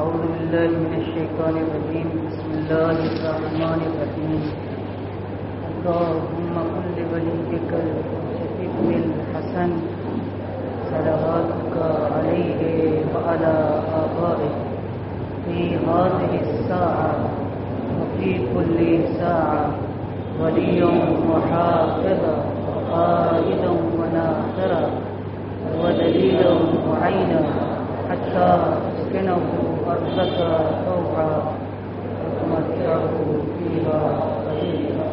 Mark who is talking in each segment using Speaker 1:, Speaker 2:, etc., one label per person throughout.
Speaker 1: أعوذ بالله من الشيطان الرجيم. بسم الله الرحمن الرحيم. اللهم كن لوليك الشفيق الحسن صلواتك عليه وعلى آبائه في هذه الساعة وفي كل ساعة وليا وحافظا وقائدا وناصرا ودليلا وعينا حتى تسكنه أرضك طوعا وتمتعه فيها قليلا.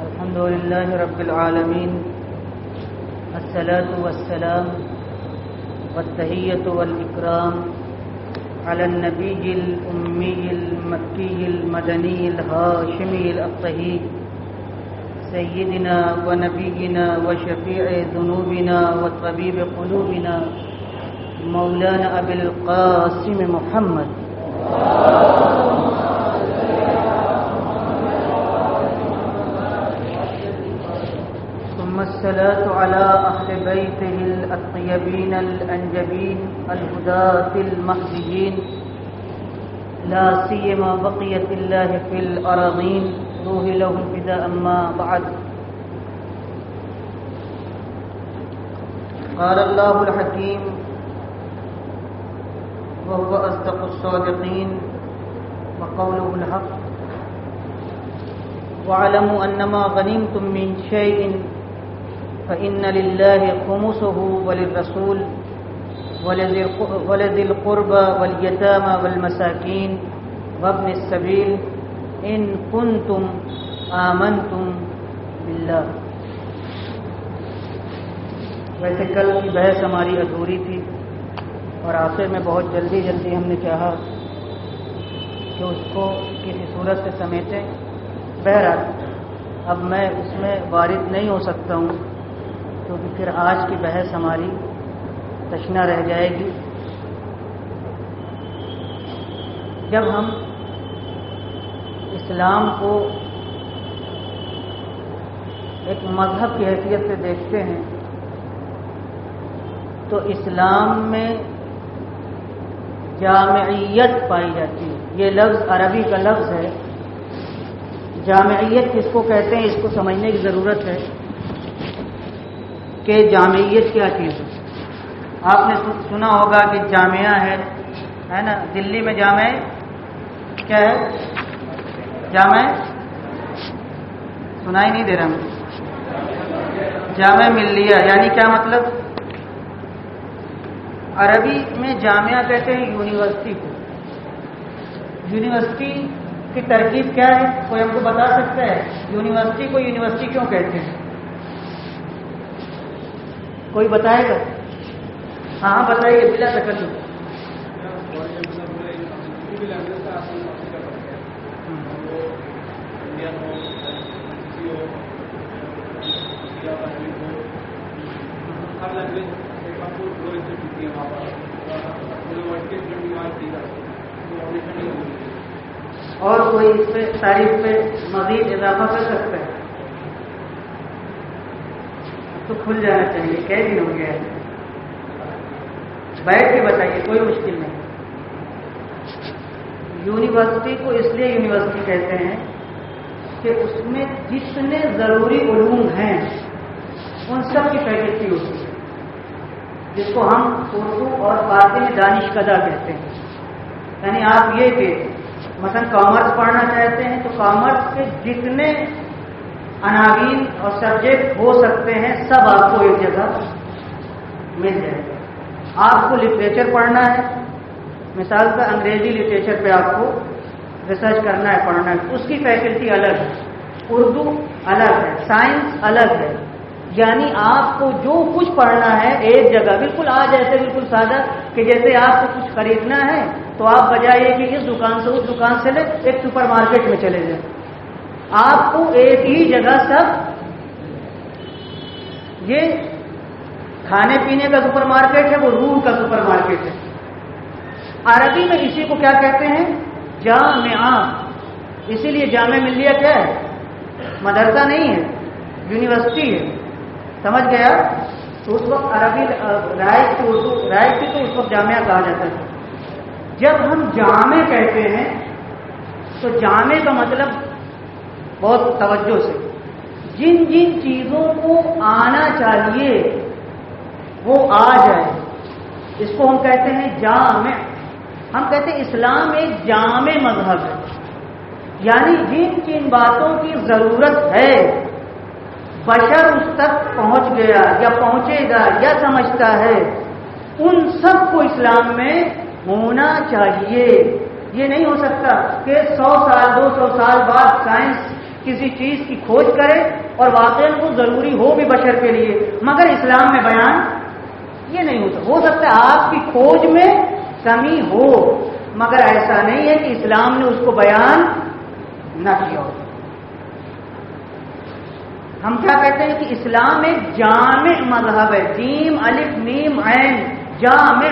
Speaker 1: الحمد لله رب العالمين، الصلاة والسلام والتحية والإكرام على النبي الأمي المكي المدني الهاشمي الأبطحي سيدنا ونبينا وشفيع ذنوبنا وطبيب قلوبنا مولانا أبي القاسم محمد ثم الصلاة على أهل بيته الطيبين الأنجبين الهداة المهديين لا سيما بقية الله في الأراضين روح لهم فداء. أما بعد، قال الله الحكيم وهو أصدق الصادقين وقوله الحق: واعلموا أنما غنمتم من شيء فإن لله خمسه وللرسول ولذي القربى واليتامى والمساكين وابن السبيل إن كنتم آمنتم بالله. ویسے کل کی بحث ہماری ادھوری تھی اور آخر میں بہت جلدی ہم نے چاہا کہ اس کو کسی صورت سے سمیٹیں. بہرحال اب میں اس میں وارد نہیں ہو سکتا ہوں کیونکہ پھر آج کی بحث ہماری تشنا رہ جائے گی. جب ہم اسلام کو ایک مذہب کی حیثیت سے دیکھتے ہیں تو اسلام میں جامعیت پائی جاتی ہے. یہ لفظ عربی کا لفظ ہے. جامعیت کس کو کہتے ہیں اس کو سمجھنے کی ضرورت ہے کہ جامعیت کیا چیز ہے. آپ نے سنا ہوگا کہ جامعہ ہے نا. دلی میں جامع کیا ہے؟ جامع سنائی نہیں دے رہا مجھے. جامع ملیہ یعنی کیا مطلب؟ عربی میں جامعہ کہتے ہیں یونیورسٹی کو. یونیورسٹی کی ترکیب کیا ہے؟ کوئی ہم کو بتا سکتا ہے یونیورسٹی کو یونیورسٹی کیوں کہتے ہیں؟ کوئی بتائے گا؟ ہاں بتائیے بلا تکلف. اور کوئی اس پہ تعریف پہ مزید اضافہ کر سکتا ہے تو کھل جانا چاہیے. کئی دن ہو گیا ہے. بیٹھ کے بتائیے، کوئی مشکل نہیں. یونیورسٹی کو اس لیے یونیورسٹی کہتے ہیں کہ اس میں جتنے ضروری علوم ہیں ان سب کی فیکلٹی ہوتی ہے، جس کو ہم اردو اور فارسی میں دانشکدہ کہتے ہیں. یعنی آپ یہ کہ مثلا کامرس پڑھنا چاہتے ہیں تو کامرس کے جتنے عناوین اور سبجیکٹ ہو سکتے ہیں سب آپ کو ایک جگہ مل جائے گا. آپ کو لٹریچر پڑھنا ہے، مثال کا انگریزی لٹریچر پہ آپ کو ریسرچ کرنا ہے، پڑھنا ہے، اس کی فیکلٹی الگ ہے. اردو الگ ہے، سائنس الگ ہے. یعنی آپ کو جو کچھ پڑھنا ہے ایک جگہ بالکل آج ایسے بالکل سادہ کہ جیسے آپ کو کچھ خریدنا ہے تو آپ بجائے کہ اس دکان سے اس دکان سے لے ایک سپر مارکیٹ میں چلے جائیں. آپ کو ایک ہی جگہ سب. یہ کھانے پینے کا سپر مارکیٹ ہے، وہ روح کا سپر مارکیٹ ہے. عربی میں اسی کو کیا کہتے ہیں؟ جامعہ. اسی لیے جامع ملیہ کیا ہے؟ مدرسہ نہیں ہے، یونیورسٹی ہے. سمجھ گیا؟ تو اس وقت عربی رائج کی اردو رائج کی تو اس وقت جامعہ کہا جاتا ہے. جب ہم جامع کہتے ہیں تو جامع کا مطلب بہت توجہ سے جن جن چیزوں کو آنا چاہیے وہ آ جائے، اس کو ہم کہتے ہیں جامع. ہم کہتے ہیں اسلام ایک جامع مذہب ہے، یعنی جن جن باتوں کی ضرورت ہے بشر اس تک پہنچ گیا یا پہنچے گا یا سمجھتا ہے، ان سب کو اسلام میں ہونا چاہیے. یہ نہیں ہو سکتا کہ 100 سال 200 سال بعد سائنس کسی چیز کی کھوج کرے اور واقعی وہ ضروری ہو بھی بشر کے لیے مگر اسلام میں بیان یہ نہیں ہوتا. ہو سکتا ہے آپ کی کھوج میں کمی ہو مگر ایسا نہیں ہے کہ اسلام نے اس کو بیان نہ کیا ہو. ہم کیا کہتے ہیں کہ اسلام ایک جامع مذہب ہے. جیم الف میم عین جامع،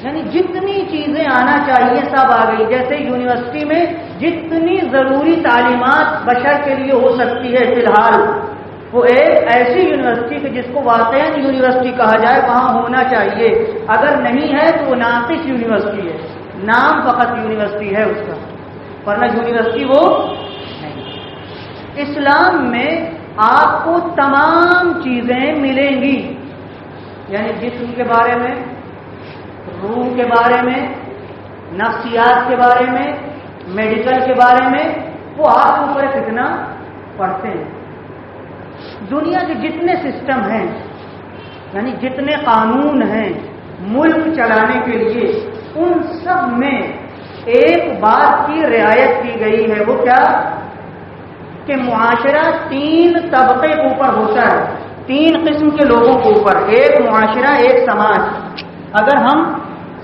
Speaker 1: یعنی جتنی چیزیں آنا چاہیے سب آ گئی. جیسے یونیورسٹی میں جتنی ضروری تعلیمات بشر کے لیے ہو سکتی ہے فی الحال، وہ ایک ایسی یونیورسٹی کہ جس کو واقعی یونیورسٹی کہا جائے وہاں ہونا چاہیے. اگر نہیں ہے تو وہ ناقص یونیورسٹی ہے، نام فقط یونیورسٹی ہے اس کا، ورنہ یونیورسٹی وہ نہیں. اسلام میں آپ کو تمام چیزیں ملیں گی، یعنی جسم کے بارے میں، روح کے بارے میں، نفسیات کے بارے میں، میڈیکل کے بارے میں، وہ آپ کے اوپر کتنا پڑھتے ہیں. دنیا کے جتنے سسٹم ہیں، یعنی جتنے قانون ہیں ملک چلانے کے لیے، ان سب میں ایک بات کی رعایت کی گئی ہے. وہ کیا؟ کہ معاشرہ 3 طبقے کے اوپر ہوتا ہے، 3 قسم کے لوگوں کے اوپر. ایک معاشرہ، ایک سماج. اگر ہم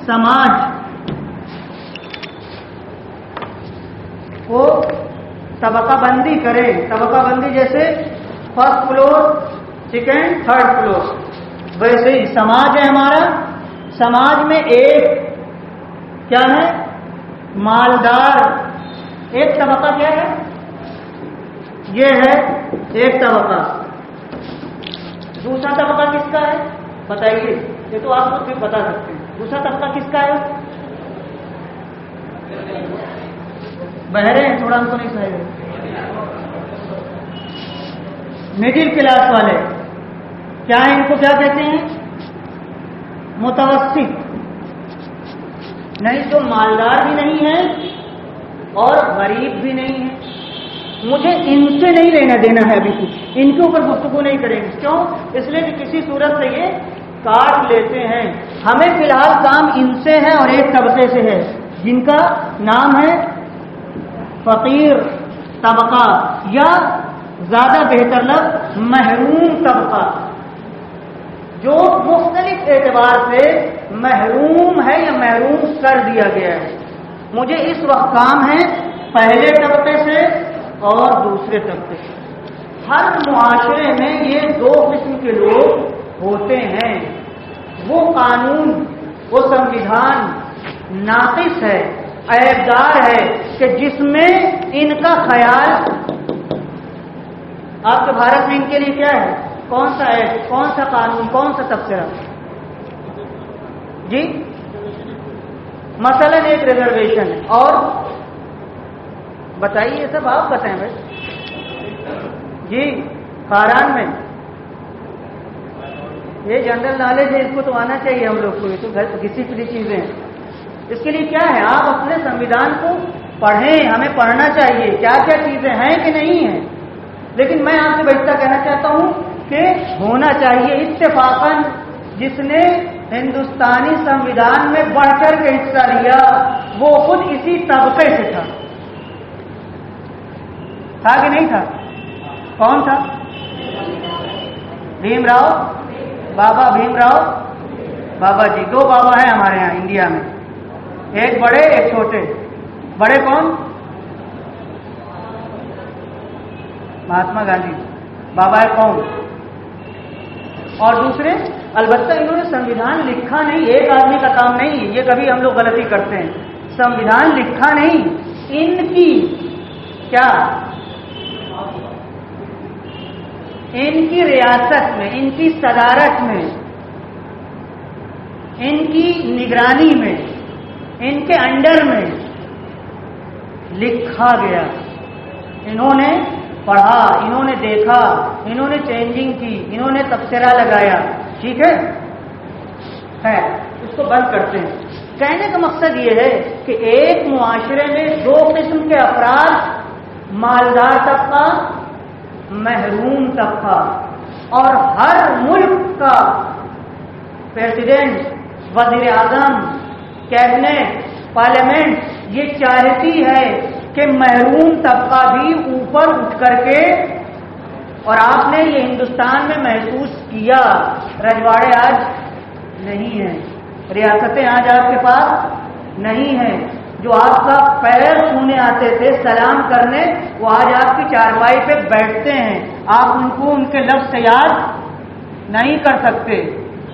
Speaker 1: سماج کو طبقہ بندی کریں، طبقہ بندی جیسے 1st floor 2nd 3rd floor, ویسے ہی سماج ہے ہمارا. سماج میں ایک کیا ہے؟ مالدار. ایک طبقہ کیا ہے؟ یہ ہے ایک طبقہ. دوسرا طبقہ کس کا ہے بتائیے؟ یہ تو آپ خود بھی بتا سکتے ہیں. دوسرا طبقہ کس کا ہے؟ بہرے ہیں تھوڑا، ہم کو نہیں سمجھ. مڈل کلاس والے کیا ہیں؟ ان کو کیا کہتے ہیں؟ متوسط. نہیں تو مالدار بھی نہیں ہے اور غریب بھی نہیں ہے. مجھے ان سے نہیں لینا دینا ہے ابھی کچھ، ان کے اوپر گفتگو نہیں کریں گے. کیوں؟ اس لیے کہ کسی صورت سے یہ کاٹ لیتے ہیں. ہمیں فی الحال کام ان سے ہے اور ایک طبقے سے ہے جن کا نام ہے فقیر طبقہ، یا زیادہ بہتر لفظ محروم طبقہ، جو مختلف اعتبار سے محروم ہے یا محروم کر دیا گیا ہے. مجھے اس وقت کام ہے پہلے طبقے سے اور دوسرے طبقے سے. ہر معاشرے میں یہ 2 قسم کے لوگ ہوتے ہیں. وہ قانون، وہ سنویدھان ناقص ہے، عیبدار ہے کہ جس میں ان کا خیال، آپ کے بھارت میں ان کے لیے کیا ہے؟ کون سا ایکٹ، کون سا قانون، کون سا تبصرہ؟ جی مثلا ایک ریزرویشن ہے. اور بتائیے یہ سب آپ بتائیں بھائی. جی خاران میں یہ جنرل نالج ہے، اس کو تو آنا چاہیے ہم لوگ کو. یہ تو کسی پلی چیزیں ہیں. اس کے لیے کیا ہے؟ آپ اپنے سنویدھان کو پڑھیں. ہمیں پڑھنا چاہیے کیا کیا چیزیں ہیں کہ نہیں ہیں. لیکن میں آپ سے بیٹھتا کہنا چاہتا ہوں کہ ہونا چاہیے. اتفاقاً جس نے ہندوستانی سنویدھان میں بڑھ کر کے حصہ لیا وہ خود اسی طبقے سے تھا کہ نہیں تھا؟ کون تھا؟ بھیم راؤ، بابا بھیم راؤ بابا جی. 2 بابا ہیں ہمارے یہاں انڈیا میں، ایک بڑے ایک چھوٹے. بڑے کون؟ مہاتما گاندھی، بابا ہے کون؟ اور دوسرے البتہ انہوں نے سنویدھان لکھا نہیں. ایک آدمی کا کام نہیں، یہ کبھی ہم لوگ غلطی کرتے ہیں. سنویدھان لکھا نہیں، ان کی کیا ان کی ریاست میں، ان کی صدارت میں، ان کی نگرانی میں، ان کے انڈر میں لکھا گیا. انہوں نے پڑھا، انہوں نے دیکھا، انہوں نے چینجنگ کی، انہوں نے تبصرہ لگایا. ٹھیک ہے، اس کو بند کرتے ہیں. کہنے کا مقصد یہ ہے کہ ایک معاشرے میں دو قسم کے افراد، مالدار طبقہ، محروم طبقہ، اور ہر ملک کا پریزیڈنٹ، وزیر اعظم، کیبنٹ، پارلیمنٹ یہ چاہتی ہے کہ محروم طبقہ بھی اوپر اٹھ کر کے، اور آپ نے یہ ہندوستان میں محسوس کیا، رجواڑے آج نہیں ہیں، ریاستیں آج آپ کے پاس نہیں ہیں. جو آپ کا پیر چھونے آتے تھے، سلام کرنے، وہ آج آپ کی چارپائی پہ بیٹھتے ہیں. آپ ان کو ان کے لفظ سے یاد نہیں کر سکتے.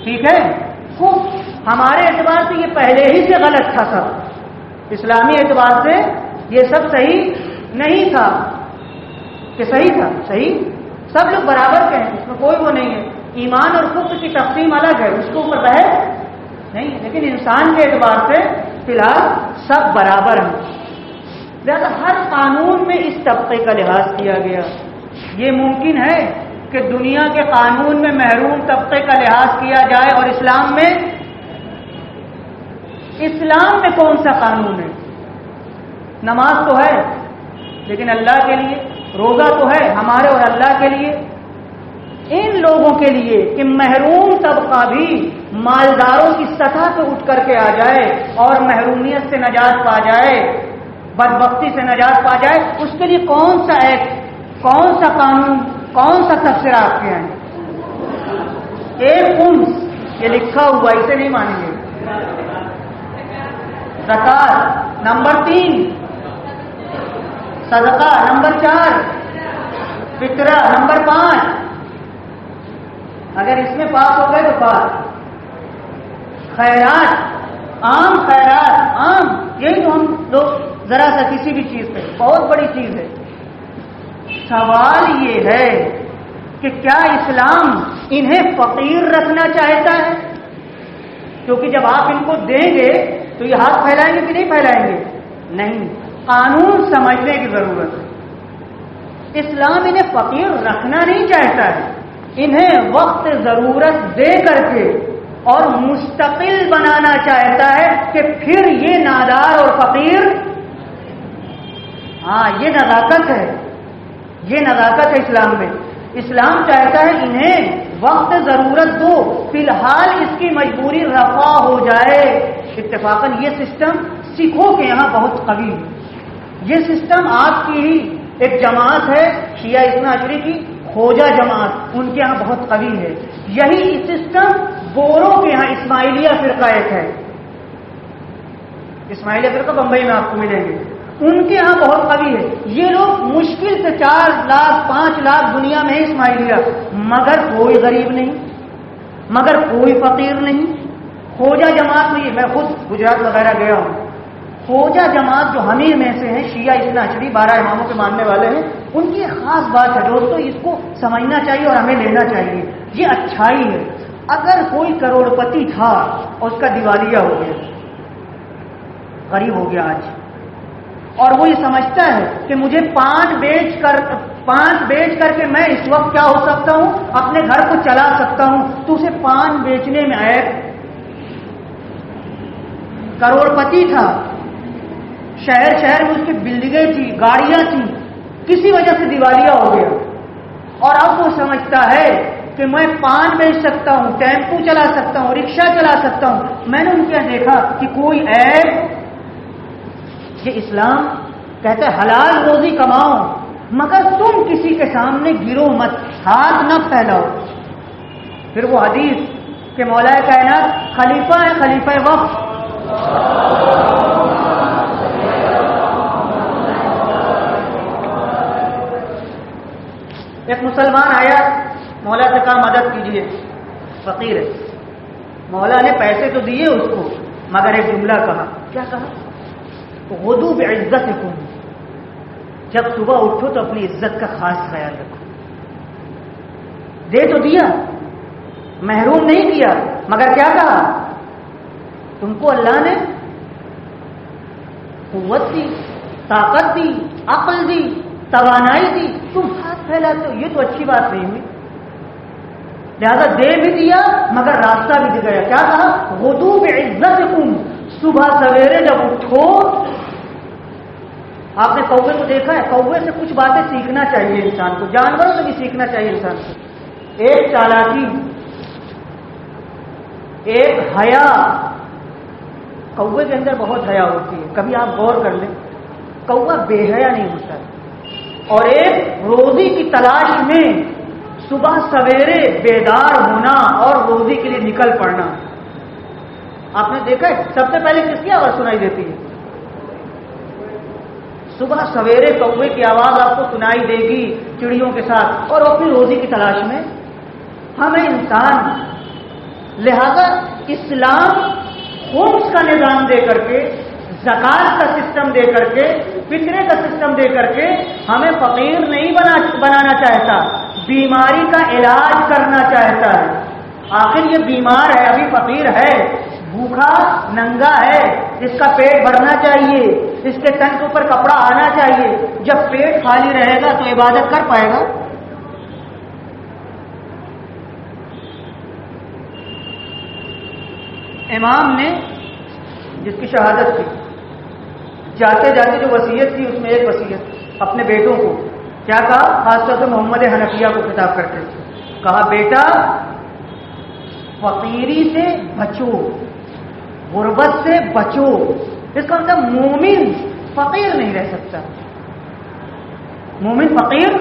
Speaker 1: ٹھیک ہے، خوب ہمارے اعتبار سے یہ پہلے ہی سے غلط تھا. سب اسلامی اعتبار سے یہ سب صحیح نہیں تھا. کہ صحیح تھا؟ صحیح، سب لوگ برابر کے ہیں، اس میں کوئی وہ نہیں ہے. ایمان اور کفر کی تقسیم الگ ہے، اس کے اوپر بحث نہیں. لیکن انسان کے اعتبار سے فی الحال سب برابر ہیں. لہذا ہر قانون میں اس طبقے کا لحاظ کیا گیا. یہ ممکن ہے کہ دنیا کے قانون میں محروم طبقے کا لحاظ کیا جائے اور اسلام میں کون سا قانون ہے؟ نماز تو ہے لیکن اللہ کے لیے، روزہ تو ہے ہمارے اور اللہ کے لیے. ان لوگوں کے لیے کہ محروم طبقہ بھی مالداروں کی سطح پہ اٹھ کر کے آ جائے اور محرومیت سے نجات پا جائے، بدبختی سے نجات پا جائے، اس کے لیے کون سا ایکٹ، کون سا قانون، کون سا تبصرہ آپ کے ہیں؟ ایک خمس، یہ لکھا ہوا، اسے نہیں مانیں گے. زکات نمبر 3، صدقہ نمبر 4، فطرہ نمبر 5. اگر اس میں پاس ہو گئے تو پاس. خیرات، عام خیرات، عام، یہی تو ہم لوگ ذرا سا کسی بھی چیز پہ بہت بڑی چیز ہے. سوال یہ ہے کہ کیا اسلام انہیں فقیر رکھنا چاہتا ہے؟ کیونکہ جب آپ ان کو دیں گے تو یہ ہاتھ پھیلائیں گے کہ نہیں پھیلائیں گے؟ نہیں. قانون سمجھنے کی ضرورت ہے. اسلام انہیں فقیر رکھنا نہیں چاہتا ہے، انہیں وقت ضرورت دے کر کے اور مستقل بنانا چاہتا ہے کہ پھر یہ نادار اور فقیر. یہ نزاکت ہے، یہ نزاکت ہے اسلام میں. اسلام چاہتا ہے انہیں وقت ضرورت دو، فی الحال اس کی مجبوری رفع ہو جائے. اتفاقاً یہ سسٹم سکھوں کے یہاں بہت قوی ہے. یہ سسٹم آپ کی ہی ایک جماعت ہے شیعہ اثنا عشری کی، خوجہ جماعت، ان کے یہاں بہت قوی ہے. یہی سسٹم بوروں کے یہاں اسماعیلیہ فرقہ ایک ہے. اسماعیلیہ فرقہ بمبئی میں آپ کو ملیں گے، ان کے یہاں بہت قوی ہے. یہ لوگ مشکل سے 4 لاکھ 5 لاکھ دنیا میں ہے اسماعیلیہ، مگر کوئی غریب نہیں، مگر کوئی فقیر نہیں. خوجہ جماعت میں، میں خود گجرات وغیرہ گیا ہوں، خوجہ جماعت جو حمیر میں سے ہیں، شیعہ اثنا عشری 12 اماموں کے ماننے والے ہیں، ان کی ایک خاص بات ہے دوستو، اس کو سمجھنا چاہیے اور ہمیں لینا چاہیے. یہ اچھائی ہے. اگر کوئی کروڑپتی تھا اور اس کا دیوالیہ ہو گیا، غریب ہو گیا آج، اور وہ یہ سمجھتا ہے کہ مجھے پان بیچ کر کے میں اس وقت کیا ہو سکتا ہوں، اپنے گھر کو چلا سکتا ہوں، تو اسے پان بیچنے میں عیب. کروڑپتی تھا، شہر میں اس کی بلڈنگیں تھی، گاڑیاں تھیں، کسی وجہ سے دیوالیہ ہو گیا، اور اب وہ سمجھتا ہے کہ میں پان بیچ سکتا ہوں، ٹیمپو چلا سکتا ہوں، رکشہ چلا سکتا ہوں. میں نے ان کے یہاں دیکھا کہ کوئی عیب. یہ اسلام کہتا ہے حلال روزی کماؤ، مگر تم کسی کے سامنے گرو مت، ہاتھ نہ پھیلاؤ. پھر وہ حدیث کہ مولا کائنات خلیفہ ہے، خلیفہ وقت. ایک مسلمان آیا، مولا سے کہا مدد کیجیے، فقیر ہے. مولا نے پیسے تو دیے اس کو، مگر ایک جملہ کہا. کیا کہا؟ غدو بعزتکم، جب صبح اٹھو تو اپنی عزت کا خاص خیال رکھو. دے تو دیا، محروم نہیں کیا، مگر کیا کہا؟ تم کو اللہ نے قوت دی، طاقت دی، عقل دی، توانائی دی، تم ہاتھ پھیلاتے ہو، یہ تو اچھی بات نہیں ہوئی۔ لہذا دے بھی دیا مگر راستہ بھی دکھ گیا۔ کیا کہا؟ غدو بعزتکم، صبح سویرے جب اٹھو، آپ نے کوے کو دیکھا ہے، کوے سے کچھ باتیں سیکھنا چاہیے انسان کو، جانوروں سے بھی سیکھنا چاہیے انسان کو۔ ایک چالاکی، ایک حیا، کوے کے اندر بہت حیا ہوتی ہے، کبھی آپ غور کر لیں، کوہ بے حیا نہیں ہوتا ہے۔ اور ایک روزی کی تلاش میں صبح سویرے بیدار ہونا اور روزی کے لیے نکل پڑنا۔ آپ نے دیکھا ہے سب سے پہلے کس کی آواز سنائی دیتی ہے؟ صبح سویرے کوے کی آواز آپ کو سنائی دے گی چڑیوں کے ساتھ، اور اپنی روزی کی تلاش میں ہمیں انسان۔ لہذا اسلام خمس کا نظام دے کر کے، زکات کا سسٹم دے کر کے، فطرے کا سسٹم دے کر کے ہمیں فقیر نہیں بنانا چاہتا، بیماری کا علاج کرنا چاہتا ہے۔ آخر یہ بیمار ہے، ابھی فقیر ہے، بھوکا ننگا ہے، اس کا پیٹ بھرنا چاہیے، اس کے تن کے اوپر کپڑا آنا چاہیے۔ جب پیٹ خالی رہے گا تو عبادت کر پائے گا؟ امام نے جس کی شہادت تھی، جاتے جاتے جو وصیت تھی اس میں ایک وصیت اپنے بیٹوں کو کیا کہا؟ خاص طور سے محمد حنفیہ کو خطاب کرتے کہا، بیٹا فقیری سے بچو، غربت سے بچو۔ اس کا مطلب مومن فقیر نہیں رہ سکتا، مومن فقیر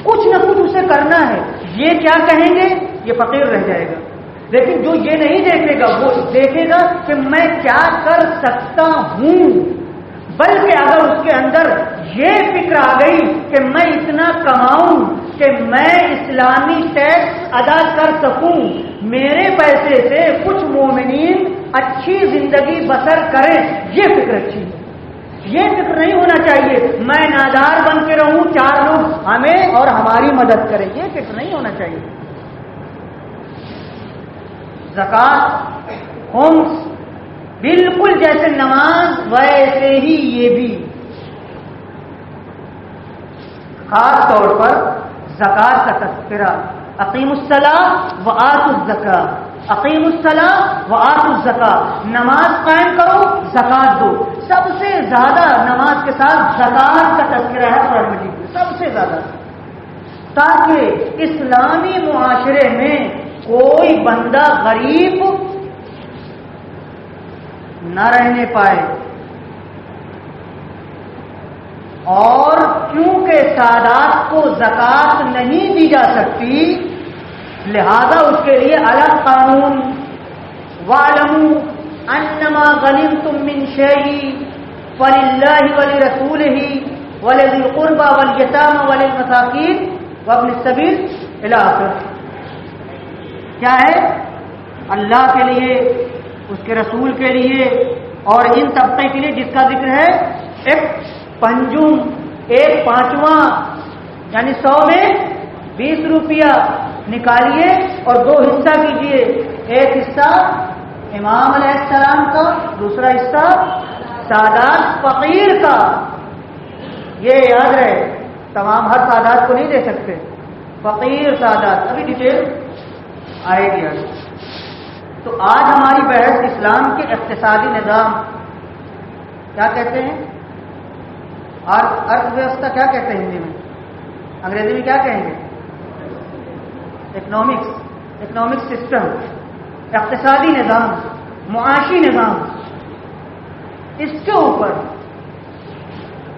Speaker 1: کچھ نہ کچھ اسے کرنا ہے۔ یہ کیا کہیں گے یہ فقیر رہ جائے گا، لیکن جو یہ نہیں دیکھے گا وہ دیکھے گا کہ میں کیا کر سکتا ہوں، بلکہ اگر اس کے اندر یہ فکر آ گئی کہ میں اتنا کماؤں کہ میں اسلامی ٹیکس ادا کر سکوں، میرے پیسے سے کچھ مومنین اچھی زندگی بسر کریں، یہ فکر اچھی ہے۔ یہ فکر نہیں ہونا چاہیے میں نادار بن کے رہوں، چار لوگ ہمیں اور ہماری مدد کریں، یہ فکر نہیں ہونا چاہیے۔ زکات، خمس، بالکل جیسے نماز ویسے ہی یہ بھی۔ خاص طور پر زکات کا تذکرہ، اقیموا الصلاۃ وآتوا الزکاۃ، اقیموا الصلاۃ وآتوا الزکاۃ، نماز قائم کرو، زکات دو۔ سب سے زیادہ نماز کے ساتھ زکات کا تذکرہ ہے قرآن مجید میں، سب سے زیادہ، تاکہ اسلامی معاشرے میں کوئی بندہ غریب نہ رہنے پائے۔ اور کیونکہ سادات کو زکات نہیں دی جا سکتی، لہذا اس کے لیے الگ قانون، وَاعْلَمُوا أَنَّمَا غَنِمْتُم مِّن شَيْءٍ فَلِلَّهِ وَلِرَسُولِهِ وَلِذِي الْقُرْبَى وَالْيَتَامَى وَلِلْمَسَاكِينِ وَابْنِ السَّبِيلِ إِلَى آخر۔ کیا ہے؟ اللہ کے لیے، اس کے رسول کے لیے اور ان طبقے کے لیے جس کا ذکر ہے، ایک پنجم، ایک پانچواں، یعنی 100 میں 20 روپیہ نکالیے اور 2 حصہ کیجیے، ایک حصہ امام علیہ السلام کا، دوسرا حصہ سادات فقیر کا۔ یہ یاد رہے، تمام ہر سادات کو نہیں دے سکتے، فقیر سادات، ابھی ڈیٹیل آئے گی آگے۔ تو آج ہماری بحث اسلام کے اقتصادی نظام کیا کہتے ہیں، ارتھ ویوستھا کیا کہتے ہیں ہندی میں، انگریزی میں کیا کہیں گے؟ اکنامک سسٹم، اقتصادی نظام، معاشی نظام۔ اس کے اوپر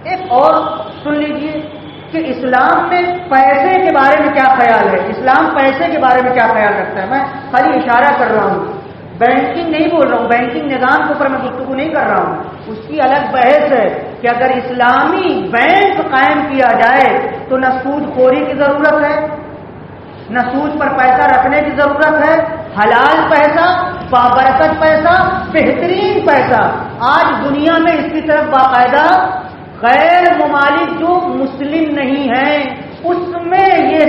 Speaker 1: ایک اور سن لیجئے کہ اسلام میں پیسے کے بارے میں کیا خیال ہے، اسلام پیسے کے بارے میں کیا خیال رکھتا ہے۔ میں خالی اشارہ کر رہا ہوں، بینکنگ نہیں بول رہا ہوں، بینکنگ نظام کے اوپر میں گفتگو نہیں کر رہا ہوں، اس کی الگ بحث ہے کہ اگر اسلامی بینک قائم کیا جائے تو نہ سود خوری کی ضرورت ہے، نہ سود پر پیسہ رکھنے کی ضرورت ہے، حلال پیسہ، بابرکت پیسہ، بہترین پیسہ۔ آج دنیا میں اس کی طرف باقاعدہ غیر ممالک جو مسلم نہیں ہیں اس میں یہ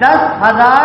Speaker 1: 10,000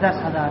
Speaker 1: 10,000।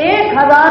Speaker 1: 1,000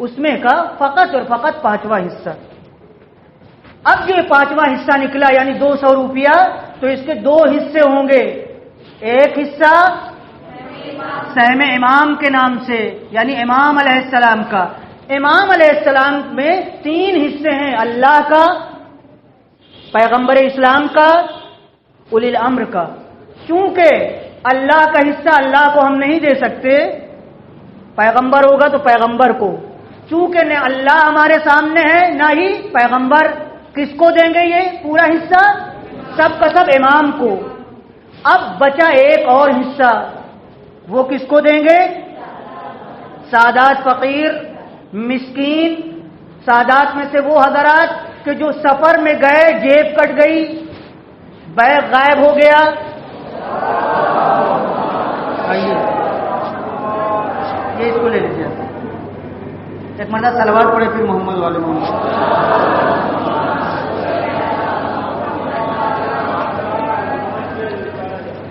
Speaker 1: اس میں کا فقط اور فقط 5واں حصہ. اب یہ 5واں حصہ نکلا یعنی 200 روپیہ، تو اس کے 2 حصے ہوں گے. ایک حصہ سہم امام کے نام سے یعنی امام علیہ السلام کا. امام علیہ السلام میں 3 حصے ہیں، اللہ کا، پیغمبر اسلام کا، اولی الامر کا. چونکہ اللہ کا حصہ اللہ کو ہم نہیں دے سکتے، پیغمبر ہوگا تو پیغمبر کو. چونکہ نہ اللہ ہمارے سامنے ہے نہ ہی پیغمبر، کس کو دیں گے یہ پورا حصہ؟ سب کا سب امام کو. اب بچا ایک اور حصہ، وہ کس کو دیں گے؟ سادات فقیر مسکین. سادات میں سے وہ حضرات کہ جو سفر میں گئے، جیب کٹ گئی، بیگ غائب ہو گیا. آئیے یہ اس کو لے لیجیے. ایک مرتبہ سلوات پڑے پھر محمد والے محمد.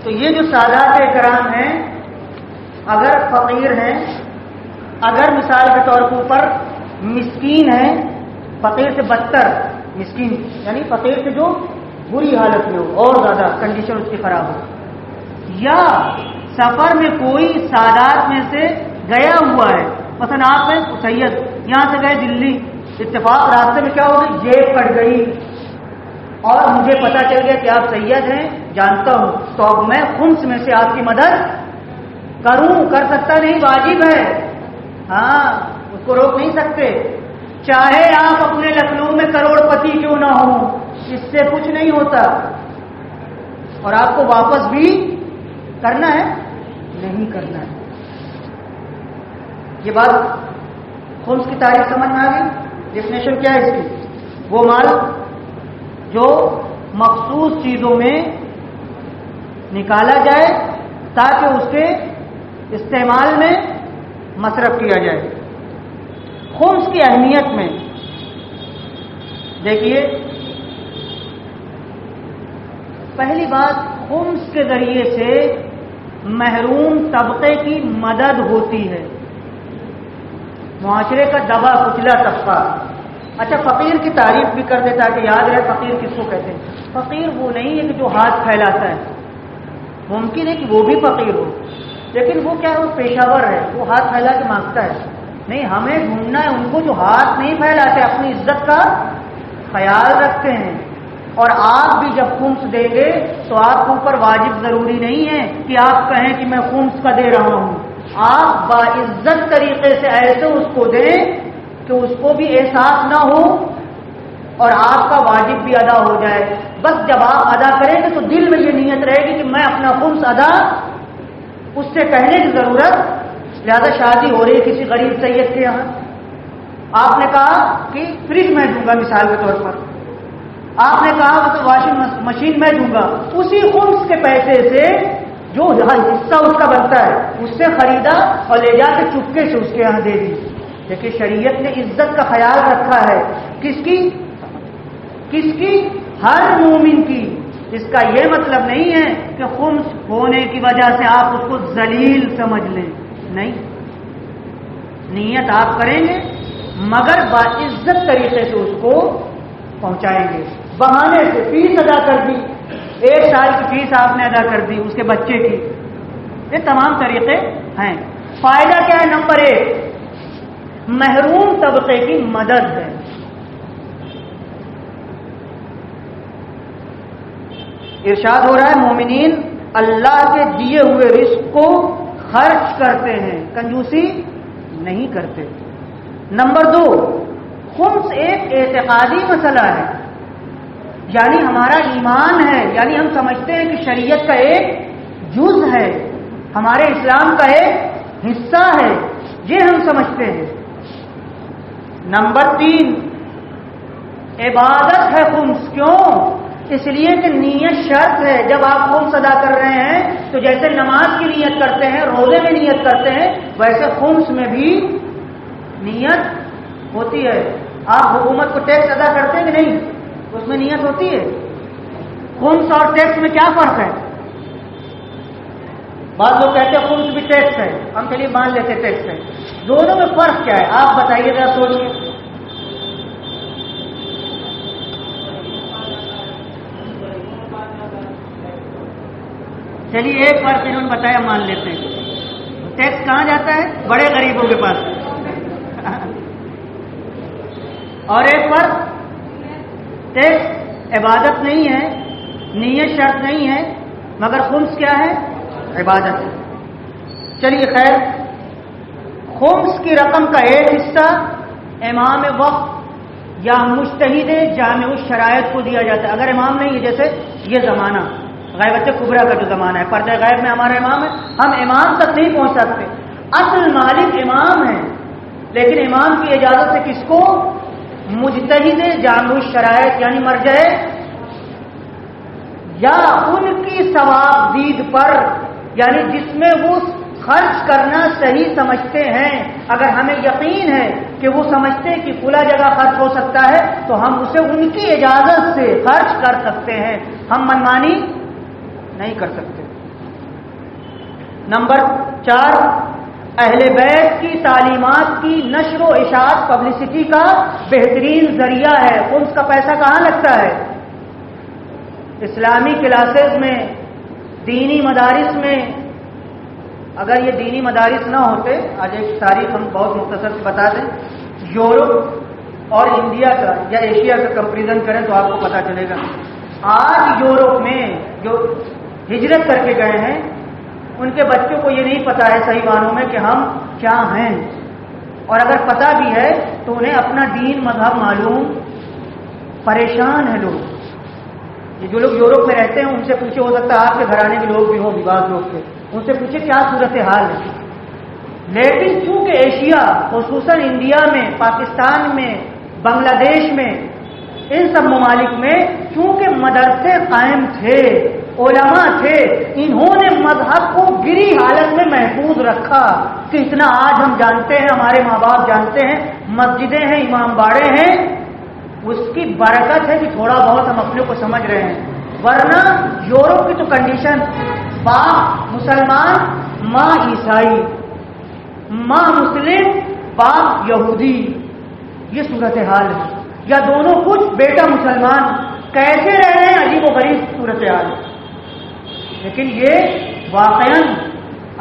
Speaker 1: تو یہ جو سادات کرام ہیں، اگر فقیر ہیں، اگر مثال کے طور کے اوپر مسکین ہیں، فقیر سے بدتر مسکین یعنی فقیر سے جو بری حالت میں ہو اور زیادہ کنڈیشن اس کی خراب ہو، یا سفر میں کوئی سادات میں سے گیا ہوا ہے، مثلا آپ ہیں سید، یہاں سے گئے دلی، اتفاق راستے میں کیا ہو گئی، جیب کٹ گئی اور مجھے پتا چل گیا کہ آپ سید ہیں، جانتا ہوں، تو اب میں خمس میں سے آپ کی مدد کروں؟ کر سکتا نہیں، واجب ہے. ہاں اس کو روک نہیں سکتے، چاہے آپ اپنے لکھنؤ میں کروڑ پتی کیوں نہ ہوں، اس سے کچھ نہیں ہوتا. اور آپ کو واپس بھی کرنا ہے؟ نہیں کرنا ہے. یہ بات خمس کی تاریخ سمجھ میں آ گئی. ڈیفینیشن کیا ہے اس کی؟ وہ مال جو مخصوص چیزوں میں نکالا جائے تاکہ اس کے استعمال میں مصرف کیا جائے. خمس کی اہمیت میں دیکھیے، پہلی بات، خمس کے ذریعے سے محروم طبقے کی مدد ہوتی ہے، معاشرے کا دبا کچلا طبقہ. اچھا، فقیر کی تعریف بھی کر دے تاکہ یاد رہے فقیر کس کو کہتے ہیں. فقیر وہ نہیں ہے کہ جو ہاتھ پھیلاتا ہے، ممکن ہے کہ وہ بھی فقیر ہو، لیکن وہ کیا ہے، وہ پیشاور ہے، وہ ہاتھ پھیلا کے مانگتا ہے. نہیں، ہمیں ڈھونڈنا ہے ان کو جو ہاتھ نہیں پھیلاتے، اپنی عزت کا خیال رکھتے ہیں. اور آپ بھی جب خمس دیں گے تو آپ کے اوپر واجب ضروری نہیں ہے کہ آپ کہیں کہ میں خمس کا دے رہا ہوں. آپ باعزت طریقے سے ایسے اس کو دیں کہ اس کو بھی احساس نہ ہو اور آپ کا واجب بھی ادا ہو جائے. بس جب آپ ادا کریں گے تو دل میں یہ نیت رہے گی کہ میں اپنا خمس ادا، اس سے کہنے کی ضرورت. لہذا شادی ہو رہی ہے کسی غریب سید کے یہاں، آپ نے کہا کہ فریج میں دوں گا، مثال کے طور پر آپ نے کہا تو واشنگ مشین میں دوں گا، اسی خمس کے پیسے سے جو حصہ اس کا بنتا ہے اس سے خریدا اور لے جا کے چپکے سے اس کے یہاں دے دی. دیکھیے شریعت نے عزت کا خیال رکھا ہے، کس کی؟ ہر مومن کی. اس کا یہ مطلب نہیں ہے کہ خمس ہونے کی وجہ سے آپ اس کو ذلیل سمجھ لیں، نہیں، نیت آپ کریں گے مگر باعزت طریقے سے اس کو پہنچائیں گے. بہانے سے فیس ادا کر دی، 1 سال کی فیس آپ نے ادا کر دی اس کے بچے کی، یہ تمام طریقے ہیں. فائدہ کیا ہے؟ نمبر 1، محروم طبقے کی مدد ہے. ارشاد ہو رہا ہے مومنین اللہ کے دیے ہوئے رزق کو خرچ کرتے ہیں، کنجوسی نہیں کرتے. نمبر 2، خمس ایک اعتقادی مسئلہ ہے، یعنی ہمارا ایمان ہے، یعنی ہم سمجھتے ہیں کہ شریعت کا ایک جز ہے، ہمارے اسلام کا ایک حصہ ہے، یہ ہم سمجھتے ہیں. نمبر 3، عبادت ہے خمس. کیوں؟ اس لیے کہ نیت شرط ہے. جب آپ خمس ادا کر رہے ہیں تو جیسے نماز کی نیت کرتے ہیں، روزے میں نیت کرتے ہیں، ویسے خمس میں بھی نیت ہوتی ہے. آپ حکومت کو ٹیکس ادا کرتے ہیں کہ نہیں؟ اس میں نیت ہوتی ہے. خمس اور ٹیکس میں کیا فرق ہے؟ بعض لوگ کہتے ہیں خمس بھی ٹیکس ہے، ہم چلیے مان لیتے ٹیکس ہے، دونوں میں فرق کیا ہے آپ بتائیے ذرا سوچ کے. چلیے ایک فرق انہوں نے بتایا مان لیتے ہیں. ٹیکس کہاں جاتا ہے؟ بڑے غریبوں کے پاس. اور ایک فرق، ٹیکس عبادت نہیں ہے، نیت شرط نہیں ہے، مگر خمس کیا ہے؟ عبادت ہے. چلیے خیر، خمس کی رقم کا ایک حصہ امام وقت یا مجتہد جامع الشرائط کو دیا جاتا ہے. اگر امام نہیں ہے، جیسے یہ زمانہ غیبت کبریٰ کا جو زمانہ ہے، پردہ غیب میں ہمارا امام ہے، ہم امام تک نہیں پہنچ سکتے. اصل مالک امام ہے، لیکن امام کی اجازت سے کس کو؟ مجتہد جامع الشرائط یعنی مرجع یا ان کی ثواب دید پر، یعنی جس میں وہ خرچ کرنا صحیح سمجھتے ہیں. اگر ہمیں یقین ہے کہ وہ سمجھتے ہیں کہ کھلا جگہ خرچ ہو سکتا ہے تو ہم اسے ان کی اجازت سے خرچ کر سکتے ہیں، ہم منمانی نہیں کر سکتے. نمبر 4، اہل بیت کی تعلیمات کی نشر و اشاعت پبلسٹی کا بہترین ذریعہ ہے. خمس کا پیسہ کہاں لگتا ہے؟ اسلامی کلاسز میں، دینی مدارس میں. اگر یہ دینی مدارس نہ ہوتے، آج ایک تاریخ ہم بہت مختصر سے بتا دیں، یورپ اور انڈیا کا یا ایشیا کا کمپیریزن کریں تو آپ کو پتا چلے گا. آج یورپ میں جو ہجرت کر کے گئے ہیں ان کے بچوں کو یہ نہیں پتا ہے صحیح معنوں میں کہ ہم کیا ہیں، اور اگر پتا بھی ہے تو انہیں اپنا دین مذہب معلوم. پریشان ہیں لوگ. یہ جو لوگ یورپ میں رہتے ہیں ان سے پوچھے، ہو سکتا ہے آپ کے گھرانے کے لوگ بھی ہوں، بعض لوگ کے، ان سے پوچھے کیا صورتحال ہے. لیکن چونکہ ایشیا خصوصاً انڈیا میں، پاکستان میں، بنگلہ دیش میں، ان سب ممالک میں چونکہ مدرسے قائم تھے، علماء تھے، انہوں نے مذہب کو گری حالت میں محفوظ رکھا. کہ اتنا آج ہم جانتے ہیں، ہمارے ماں باپ جانتے ہیں، مسجدیں ہیں، امام باڑے ہیں، اس کی برکت ہے کہ تھوڑا بہت ہم اپنے کو سمجھ رہے ہیں. ورنہ یورپ کی تو کنڈیشن، باپ مسلمان، ماں عیسائی، ماں مسلم، باپ یہودی، یہ صورتحال ہے. یا دونوں کچھ، بیٹا مسلمان، کیسے رہ رہے ہیں؟ عجیب و غریب صورتحال. لیکن یہ واقعاً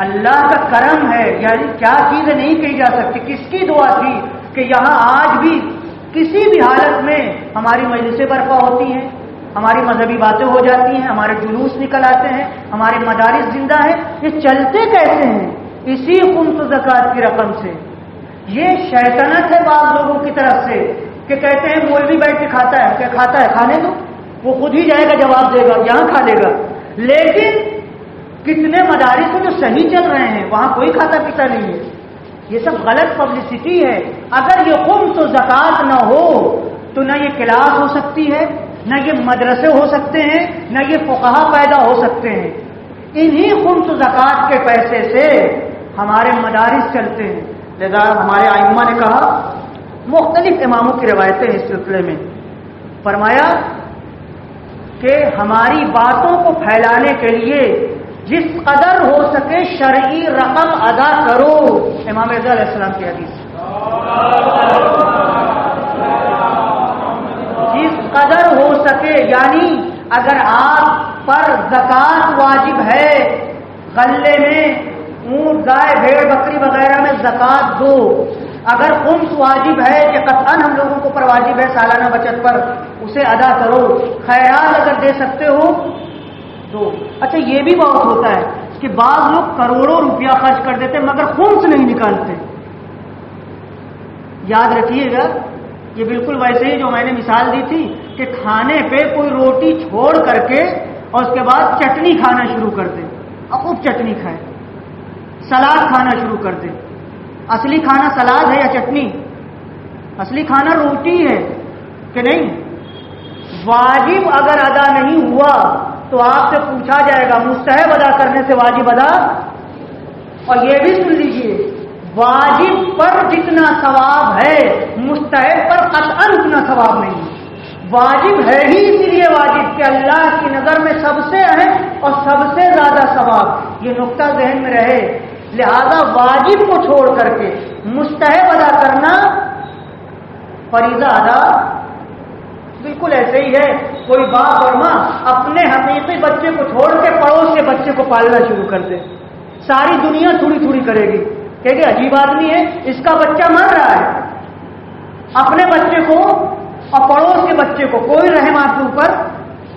Speaker 1: اللہ کا کرم ہے. یعنی کیا چیزیں نہیں کہی جا سکتی. کس کی دعا تھی کہ یہاں آج بھی کسی بھی حالت میں ہماری مجلسیں برپا ہوتی ہیں، ہماری مذہبی باتیں ہو جاتی ہیں، ہمارے جلوس نکل آتے ہیں، ہمارے مدارس زندہ ہیں. یہ چلتے کیسے ہیں؟ اسی خمس و زکوٰۃ کی رقم سے. یہ شیطنت ہے بعض لوگوں کی طرف سے کہ کہتے ہیں مولوی بیٹھ کے کھاتا ہے. کیا کھاتا ہے؟ کھانے دو، وہ خود ہی جائے گا، جواب دے گا، یہاں کھا لے گا. لیکن کتنے مدارس ہیں جو صحیح چل رہے ہیں، وہاں کوئی کھاتا پیتا نہیں ہے. یہ سب غلط پبلسٹی ہے. اگر یہ خمس و زکوٰۃ نہ ہو تو نہ یہ کلاس ہو سکتی ہے، نہ یہ مدرسے ہو سکتے ہیں، نہ یہ فقہا پیدا ہو سکتے ہیں. انہی خمس و زکوٰۃ کے پیسے سے ہمارے مدارس چلتے ہیں. لذا ہمارے ائمہ نے کہا، مختلف اماموں کی روایتیں اس سلسلے میں، فرمایا کہ ہماری باتوں کو پھیلانے کے لیے جس قدر ہو سکے شرعی رقم ادا کرو. امام رضا علیہ السلام کی حدیث. جس قدر ہو سکے، یعنی اگر آپ پر زکوٰۃ واجب ہے، غلے میں، اونٹ، گائے، بھیڑ، بکری وغیرہ میں زکوٰۃ دو. اگر خمس واجب ہے کہ قطعاً ہم لوگوں کو پر واجب ہے سالانہ بچت پر، اسے ادا کرو. خیرات اگر دے سکتے ہو دو. اچھا یہ بھی بہت ہوتا ہے کہ بعض لوگ کروڑوں روپیہ خرچ کر دیتے مگر خمس نہیں نکالتے. یاد رکھیے گا، یہ بالکل ویسے ہی جو میں نے مثال دی تھی کہ کھانے پہ کوئی روٹی چھوڑ کر کے اور اس کے بعد چٹنی کھانا شروع کر دے، اور خوب چٹنی کھائے، سلاد کھانا شروع کر دے. اصلی کھانا سلاد ہے یا چٹنی؟ اصلی کھانا روٹی ہے کہ نہیں؟ واجب اگر ادا نہیں ہوا تو آپ سے پوچھا جائے گا مستحب ادا کرنے سے واجب ادا. اور یہ بھی سن لیجئے، واجب پر جتنا ثواب ہے مستحب پر قطعاً اتنا ثواب نہیں. واجب ہے ہی اس لیے واجب کہ اللہ کی نظر میں سب سے اہم اور سب سے زیادہ ثواب. یہ نقطہ ذہن میں رہے. لہذا واجب کو چھوڑ کر کے مستحب ادا کرنا فریضہ ادا بالکل ایسے ہی ہے. کوئی باپ اور ماں اپنے حقیقی بچے کو چھوڑ کے پڑوس کے بچے کو پالنا شروع کر دے. ساری دنیا تھوڑی تھوڑی کرے گی کہ عجیب آدمی ہے, اس کا بچہ مر رہا ہے. اپنے بچے کو اور پڑوس کے بچے کو کوئی رحم آپ کے اوپر.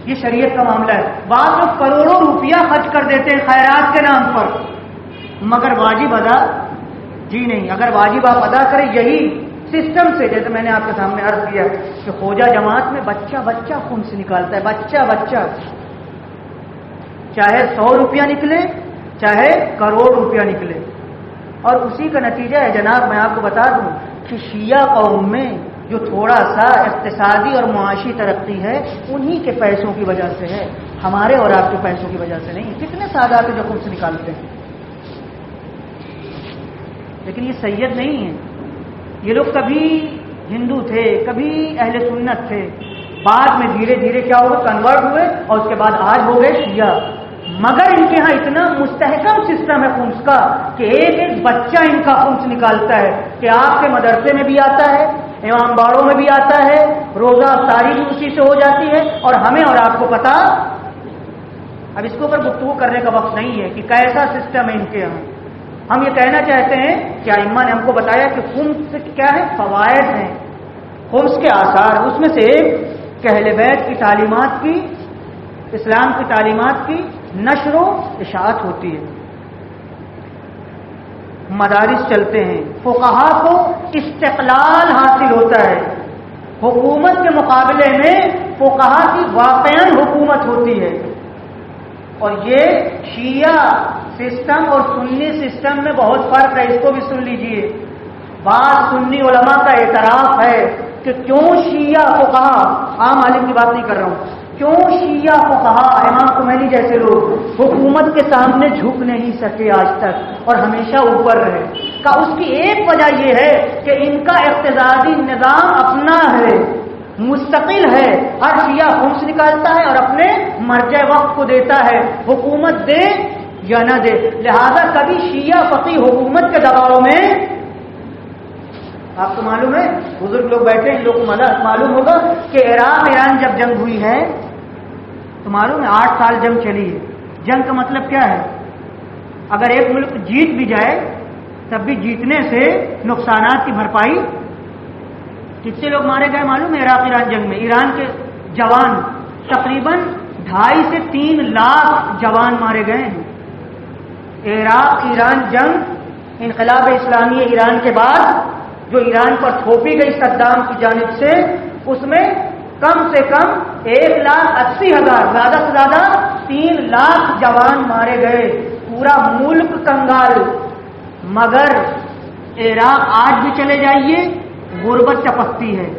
Speaker 1: یہ شریعت کا معاملہ ہے. بعض لوگ کروڑوں روپیہ خرچ کر دیتے ہیں خیرات کے نام پر, مگر واجب ادا جی نہیں. اگر واجب آپ ادا کریں یہی سسٹم سے, جیسے میں نے آپ کے سامنے عرض کیا کہ خوجہ جماعت میں بچہ بچہ خون سے نکالتا ہے, بچہ بچہ, چاہے 100 روپیہ نکلے چاہے کروڑ روپیہ نکلے. اور اسی کا نتیجہ ہے جناب, میں آپ کو بتا دوں کہ شیعہ قوم میں جو تھوڑا سا اقتصادی اور معاشی ترقی ہے انہی کے پیسوں کی وجہ سے ہے, ہمارے اور آپ کے پیسوں کی وجہ سے نہیں. کتنے سادات جو خون سے نکالتے ہیں, لیکن یہ سید نہیں ہے. یہ لوگ کبھی ہندو تھے, کبھی اہل سنت تھے, بعد میں دھیرے دھیرے کیا ہوئے, کنورٹ ہوئے, اور اس کے بعد آج ہو گئے شیعہ. مگر ان کے ہاں اتنا مستحکم سسٹم ہے خمس کا کہ ایک ایک بچہ ان کا خمس نکالتا ہے کہ آپ کے مدرسے میں بھی آتا ہے, امام باڑوں میں بھی آتا ہے, روزہ افطاری بھی اسی سے ہو جاتی ہے. اور ہمیں اور آپ کو پتا, اب اس کے اوپر گفتگو کرنے کا وقت نہیں ہے کہ کیسا سسٹم ہے ان کے یہاں. ہم یہ کہنا چاہتے ہیں کہ ائمہ نے ہم کو بتایا کہ خمس کیا ہے, فوائد ہیں, خمس کے آثار. اس میں سے ایک کہ اہل بیت کی تعلیمات کی, اسلام کی تعلیمات کی نشر و اشاعت ہوتی ہے. مدارس چلتے ہیں, فقہا کو استقلال حاصل ہوتا ہے. حکومت کے مقابلے میں فقہا کی واقعاً حکومت ہوتی ہے. اور یہ شیعہ سسٹم اور سنی سسٹم میں بہت فرق ہے, اس کو بھی سن لیجئے. بعض سنی علماء کا اعتراف ہے کہ کیوں شیعہ فقہا, عام عالم کی بات نہیں کر رہا ہوں, کیوں شیعہ فقہا امام خمینی جیسے لوگ حکومت کے سامنے جھک نہیں سکے آج تک اور ہمیشہ اوپر رہے. کا اس کی ایک وجہ یہ ہے کہ ان کا اقتصادی نظام اپنا ہے, مستقل ہے. ہر شیعہ خمس نکالتا ہے اور اپنے مرجع وقت کو دیتا ہے, حکومت دے یا نہ دے. لہذا کبھی شیعہ فقی حکومت کے دباؤ میں, آپ کو معلوم ہے, بزرگ لوگ بیٹھے ان لوگوں کو معلوم ہوگا کہ عراق ایران جب جنگ ہوئی ہے تو معلوم ہے 8 سال جنگ چلی ہے. جنگ کا مطلب کیا ہے, اگر ایک ملک جیت بھی جائے تب بھی جیتنے سے نقصانات کی بھرپائی. کتنے لوگ مارے گئے معلوم ہے عراق ایران جنگ میں؟ ایران کے جوان تقریباً 2.5 سے 3 لاکھ جوان مارے گئے ہیں. عراق ایران جنگ انقلاب اسلامی ایران کے بعد جو ایران پر تھوپی گئی صدام کی جانب سے, اس میں کم سے کم 1,80,000, زیادہ سے زیادہ 3 لاکھ جوان مارے گئے. پورا ملک کنگال. مگر عراق آج بھی چلے جائیے غربت چپکتی ہے.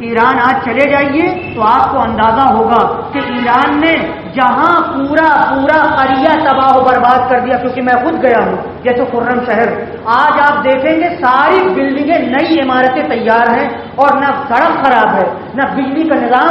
Speaker 1: ایران آج چلے جائیے تو آپ کو اندازہ ہوگا کہ ایران نے جہاں پورا قریہ تباہ و برباد کر دیا, کیونکہ میں خود گیا ہوں جیسے خرم شہر, آج آپ دیکھیں گے ساری بلڈنگیں نئی عمارتیں تیار ہیں اور نہ سڑک خراب ہے, نہ بجلی کا نظام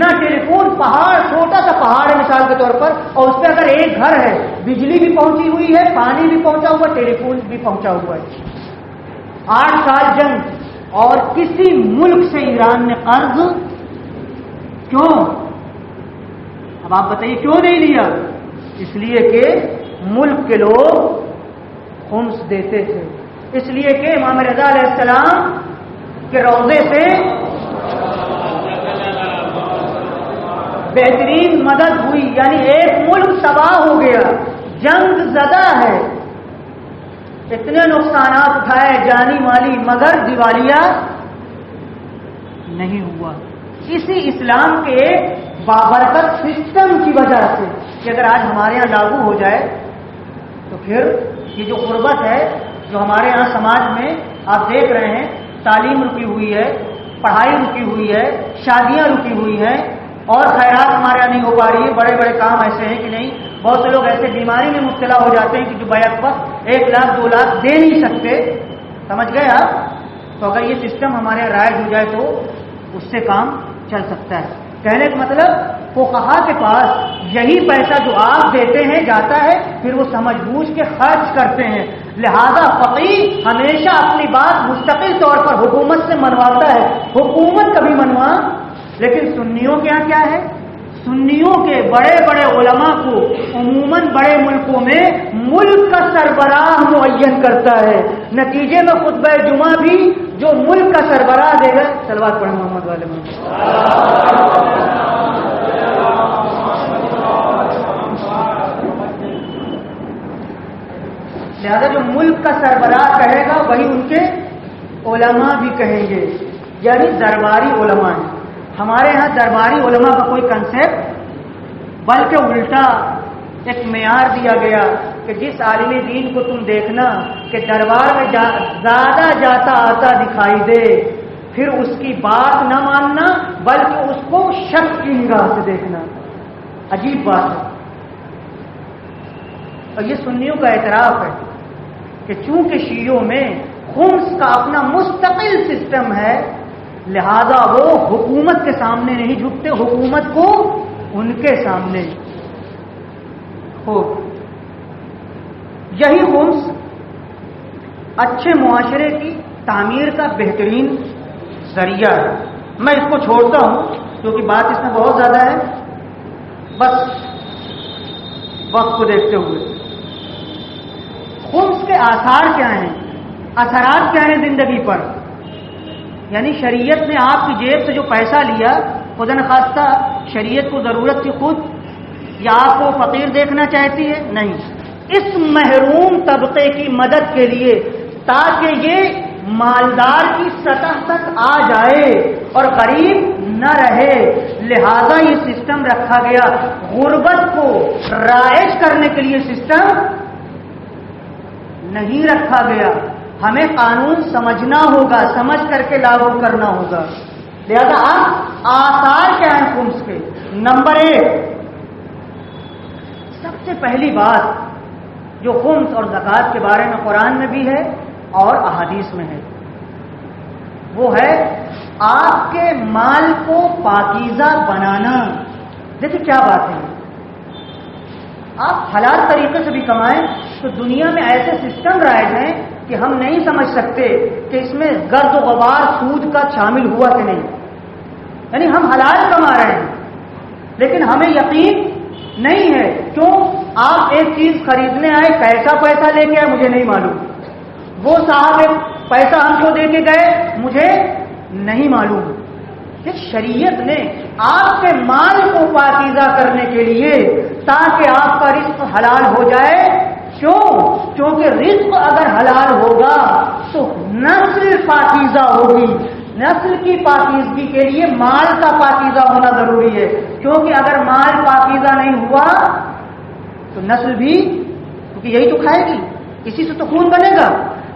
Speaker 1: نہ ٹیلی فون, پہاڑ چھوٹا سا پہاڑ ہے مثال کے طور پر, اور اس پہ اگر ایک گھر ہے بجلی بھی پہنچی ہوئی ہے, پانی بھی پہنچا ہوا, ٹیلی فون بھی پہنچا ہوا ہے. 8 سال جنگ, اور کسی ملک سے ایران نے قرض کیوں؟ اب آپ بتائیے کیوں نہیں لیا؟ اس لیے کہ ملک کے لوگ خمس دیتے تھے, اس لیے کہ امام رضا علیہ السلام کے روضے سے بہترین مدد ہوئی. یعنی ایک ملک تباہ ہو گیا, جنگ زدہ ہے, اتنے نقصانات اٹھائے جانی مالی, مگر دیوالیہ نہیں ہوا. اسی اسلام کے بابرکت سسٹم کی وجہ سے کہ اگر آج ہمارے یہاں لاگو ہو جائے تو پھر یہ جو غربت ہے جو ہمارے یہاں سماج میں آپ دیکھ رہے ہیں, تعلیم رکی ہوئی ہے, پڑھائی رکی ہوئی ہے, شادیاں رکی ہوئی ہیں, اور خیرات ہمارے یہاں نہیں ہو پا رہی ہے. بڑے بڑے کام ایسے ہیں کہ نہیں, بہت سے لوگ ایسے بیماری میں مبتلا ہو جاتے ہیں کہ جو بیک وقت 1 لاکھ 2 لاکھ دے نہیں سکتے. سمجھ گئے آپ؟ تو اگر یہ سسٹم ہمارے یہاں رائج ہو جائے تو اس سے کام چل سکتا ہے. کہنے کا مطلب فقہا کے پاس یہی پیسہ جو آپ دیتے ہیں جاتا ہے، پھر وہ سمجھ بوجھ کے خرچ کرتے ہیں. لہذا فقیر ہمیشہ اپنی بات مستقل طور پر حکومت سے منواتا ہے، حکومت کبھی منوا. لیکن سنیوں کے یہاں کیا ہے؟ سنیوں کے بڑے بڑے علماء کو عموماً بڑے ملکوں میں ملک کا سربراہ معین کرتا ہے. نتیجے میں خطبہ جمعہ بھی جو ملک کا سربراہ دے گا. صلوات پڑھیں محمد والے محمد. لہذا جو ملک کا سربراہ کہے گا وہی ان کے علماء بھی کہیں گے، یعنی درباری علماء ہیں. ہمارے ہاں درباری علماء کا کوئی کنسیپٹ، بلکہ الٹا ایک معیار دیا گیا کہ جس عالم دین کو تم دیکھنا کہ دربار میں زیادہ جاتا آتا دکھائی دے، پھر اس کی بات نہ ماننا بلکہ اس کو شک کی نگاہ سے دیکھنا. عجیب بات ہے. اور یہ سنیوں کا اعتراف ہے کہ چونکہ شیعوں میں خمس کا اپنا مستقل سسٹم ہے، لہذا وہ حکومت کے سامنے نہیں جھکتے، حکومت کو ان کے سامنے ہو. یہی خمس اچھے معاشرے کی تعمیر کا بہترین ذریعہ ہے. میں اس کو چھوڑتا ہوں کیونکہ بات اس میں بہت زیادہ ہے، بس وقت کو دیکھتے ہوئے. خمس کے آثار کیا ہیں، اثرات کیا ہیں زندگی پر؟ یعنی شریعت نے آپ کی جیب سے جو پیسہ لیا، خدا نخواستہ شریعت کو ضرورت تھی خود یا آپ کو فقیر دیکھنا چاہتی ہے؟ نہیں. اس محروم طبقے کی مدد کے لیے تاکہ یہ مالدار کی سطح تک آ جائے اور غریب نہ رہے، لہذا یہ سسٹم رکھا گیا. غربت کو رائج کرنے کے لیے سسٹم نہیں رکھا گیا. ہمیں قانون سمجھنا ہوگا، سمجھ کر کے لاگو کرنا ہوگا. لہذا اب آثار کیا ہیں خمس کے؟ نمبر 1، سب سے پہلی بات جو خمس اور زکوٰۃ کے بارے میں قرآن میں بھی ہے اور احادیث میں ہے، وہ ہے آپ کے مال کو پاکیزہ بنانا. دیکھیں کیا بات ہے، آپ حلال طریقے سے بھی کمائیں تو دنیا میں ایسے سسٹم رائج ہیں کہ ہم نہیں سمجھ سکتے کہ اس میں گرد و غبار سود کا شامل ہوا کہ نہیں. یعنی ہم حلال کما رہے ہیں لیکن ہمیں یقین نہیں ہے. کیوں؟ آپ ایک چیز خریدنے آئے، کیسا پیسہ لے کے آئے مجھے نہیں معلوم، وہ صاحب ایک پیسہ ہم کو دے کے گئے مجھے نہیں معلوم. شریعت نے آپ کے مال کو پاکیزہ کرنے کے لیے تاکہ آپ کا رزق حلال ہو جائے. کیوں؟ کیونکہ رزق اگر حلال ہوگا تو نسل پاکیزہ ہوگی. نسل کی پاکیزگی کے لیے مال کا پاکیزہ ہونا ضروری ہے، کیونکہ اگر مال پاکیزہ نہیں ہوا تو نسل بھی، کیونکہ یہی تو کھائے گی، اسی سے تو خون بنے گا.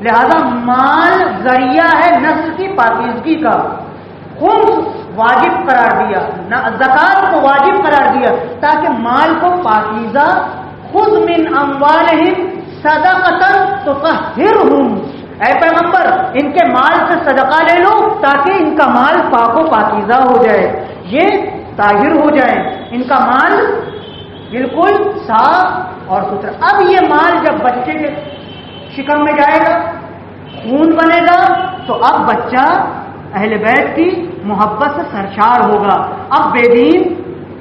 Speaker 1: لہذا مال ذریعہ ہے نسل کی پاکیزگی کا. خمس واجب قرار دیا، زکوٰۃ کو واجب قرار دیا تاکہ مال کو پاکیزہ. خذ من اموالہم صدقۃ تطہرہم، اے پیغمبر ان کے مال سے صدقہ لے لو تاکہ ان کا مال پاک و پاکیزہ ہو جائے، یہ طاہر ہو جائے، ان کا مال بالکل صاف اور ستھرا. اب یہ مال جب بچے کے شکم میں جائے گا، خون بنے گا، تو اب بچہ اہل بیت کی محبت سے سرشار ہوگا، اب بے دین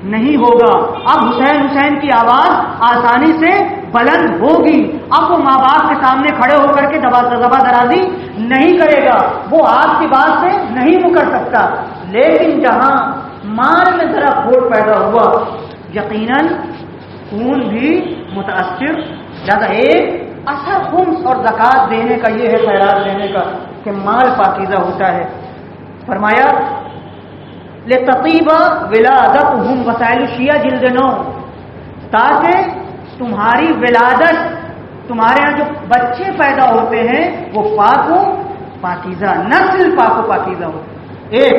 Speaker 1: نہیں ہوگا. اب حسین حسین کی آواز آسانی سے بلند ہوگی. اب وہ ماں باپ کے سامنے کھڑے ہو کر کے دبا درازی نہیں کرے گا، وہ آپ کی بات سے نہیں مکر سکتا. لیکن جہاں مال میں ذرا کھوٹ پیدا ہوا، یقیناً خون بھی متاثر. لہذا ایک اثر خمس اور زکوٰۃ دینے کا یہ ہے، خیرات دینے کا، کہ مال پاکیزہ ہوتا ہے. فرمایا لتطیب ولادتہم، وسائل شیعہ جلد 9، تاکہ تمہاری ولادت، تمہارے یہاں جو بچے پیدا ہوتے ہیں وہ پاک و پاکیزہ، نسل پاک و پاکیزہ ہو. ایک.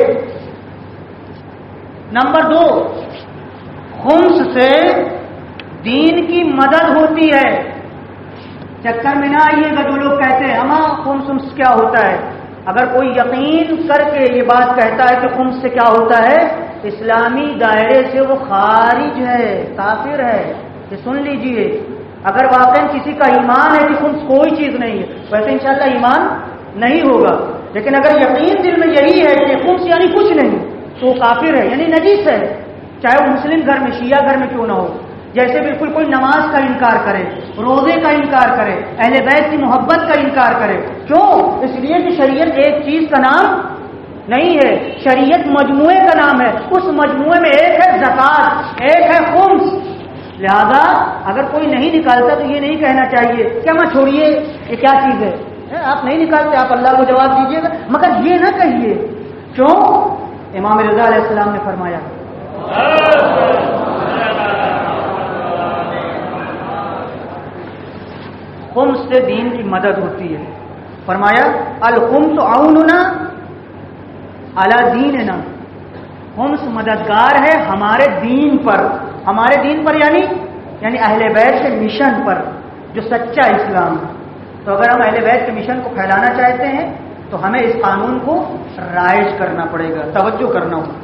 Speaker 1: نمبر 2، خمس سے دین کی مدد ہوتی ہے. چکر میں نہ آئیے گا جو لوگ کہتے ہیں اما خمس کیا ہوتا ہے. اگر کوئی یقین کر کے یہ بات کہتا ہے کہ خمس سے کیا ہوتا ہے اسلامی دائرے سے وہ خارج ہے، کافر ہے. یہ سن لیجئے، اگر واقعی کسی کا ایمان ہے کہ خمس کوئی چیز نہیں ہے، ویسے انشاءاللہ ایمان نہیں ہوگا، لیکن اگر یقین دل میں یہی ہے کہ خمس یعنی کچھ نہیں تو وہ کافر ہے، یعنی نجیس ہے، چاہے وہ مسلم گھر میں شیعہ گھر میں کیوں نہ ہو. جیسے بالکل کوئی نماز کا انکار کرے، روزے کا انکار کرے، اہل بیت کی محبت کا انکار کرے. کیوں؟ اس لیے کہ شریعت ایک چیز کا نام نہیں ہے، شریعت مجموعے کا نام ہے. اس مجموعے میں ایک ہے زکات، ایک ہے خمس. لہذا اگر کوئی نہیں نکالتا تو یہ نہیں کہنا چاہیے کہ ماں چھوڑیے یہ کیا چیز ہے، آپ نہیں نکالتے آپ اللہ کو جواب دیجیے گا، مگر یہ نہ کہیے. کیوں؟ امام رضا علیہ السلام نے فرمایا خمس سے دین کی مدد ہوتی ہے. فرمایا الخمس عوننا علی دیننا، خمس مددگار ہے ہمارے دین پر. ہمارے دین پر یعنی اہل بیت کے مشن پر جو سچا اسلام ہے. تو اگر ہم اہل بیت کے مشن کو پھیلانا چاہتے ہیں تو ہمیں اس قانون کو رائج کرنا پڑے گا، توجہ کرنا ہوگا.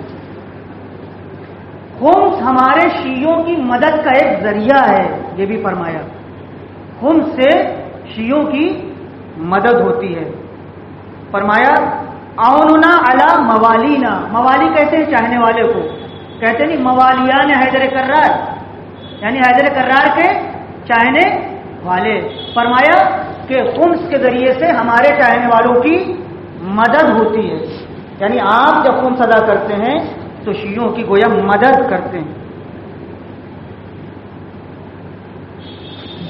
Speaker 1: خمس ہمارے شیعوں کی مدد کا ایک ذریعہ ہے، یہ بھی فرمایا. خمس سے شیعوں کی مدد ہوتی ہے. فرمایا اوننا علی موالینا، موالی کہتے ہیں چاہنے والے کو، کہتے نہیں موالیان حیدر کرار، یعنی حیدر کرار کے چاہنے والے. فرمایا کہ خمس کے ذریعے سے ہمارے چاہنے والوں کی مدد ہوتی ہے. یعنی آپ جب خمس ادا کرتے ہیں تو شیعوں کی گویا مدد کرتے ہیں.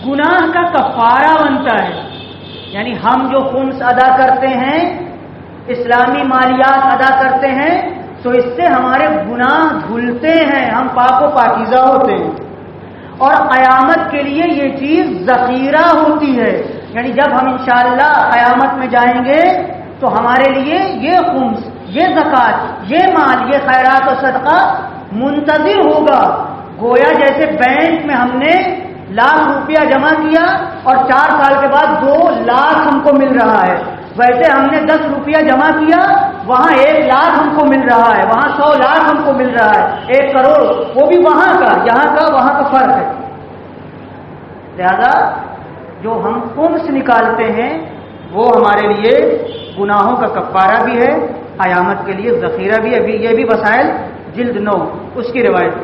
Speaker 1: گناہ کا کفارہ بنتا ہے، یعنی ہم جو خمس ادا کرتے ہیں، اسلامی مالیات ادا کرتے ہیں، تو اس سے ہمارے گناہ دھلتے ہیں، ہم پاک و پاکیزہ ہوتے ہیں. اور قیامت کے لیے یہ چیز ذخیرہ ہوتی ہے، یعنی جب ہم انشاءاللہ قیامت میں جائیں گے تو ہمارے لیے یہ خمس، یہ زکات، یہ مال، یہ خیرات و صدقہ منتظر ہوگا. گویا جیسے بینک میں ہم نے 1,00,000 روپیہ جمع کیا اور 4 سال کے بعد 2,00,000 ہم کو مل رہا ہے، ویسے ہم نے 10 روپیہ جمع کیا، وہاں 1,00,000 ہم کو مل رہا ہے، وہاں 100,00,000 ہم کو مل رہا ہے، 1 کروڑ، وہ بھی وہاں کا، یہاں کا وہاں کا فرق ہے. لہذا جو ہم خمس نکالتے ہیں وہ ہمارے لیے گناہوں کا کفارہ بھی ہے، قیامت کے لیے ذخیرہ بھی ہے. یہ بھی وسائل جلد 9 اس کی روایت.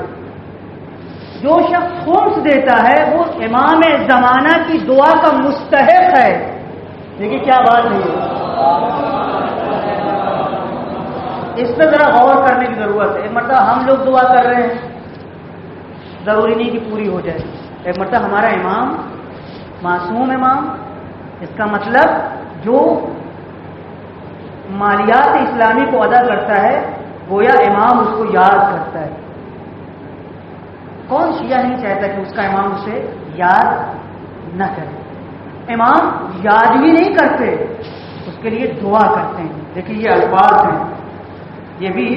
Speaker 1: جو شخص خمس دیتا ہے وہ امام زمانہ کی دعا کا مستحق ہے. دیکھیے کیا بات ہے، اس پہ ذرا غور کرنے کی ضرورت ہے. ایک مرتبہ ہم لوگ دعا کر رہے ہیں، ضروری نہیں کہ پوری ہو جائے. ایک مرتبہ ہمارا امام معصوم امام، اس کا مطلب جو مالیات اسلامی کو ادا کرتا ہے گویا امام اس کو یاد کرتا ہے. کون شیعہ نہیں چاہتا کہ اس کا امام اسے یاد نہ کرے؟ امام یاد ہی نہیں کرتے، اس کے لیے دعا کرتے ہیں. دیکھیے یہ الفاظ ہیں، یہ بھی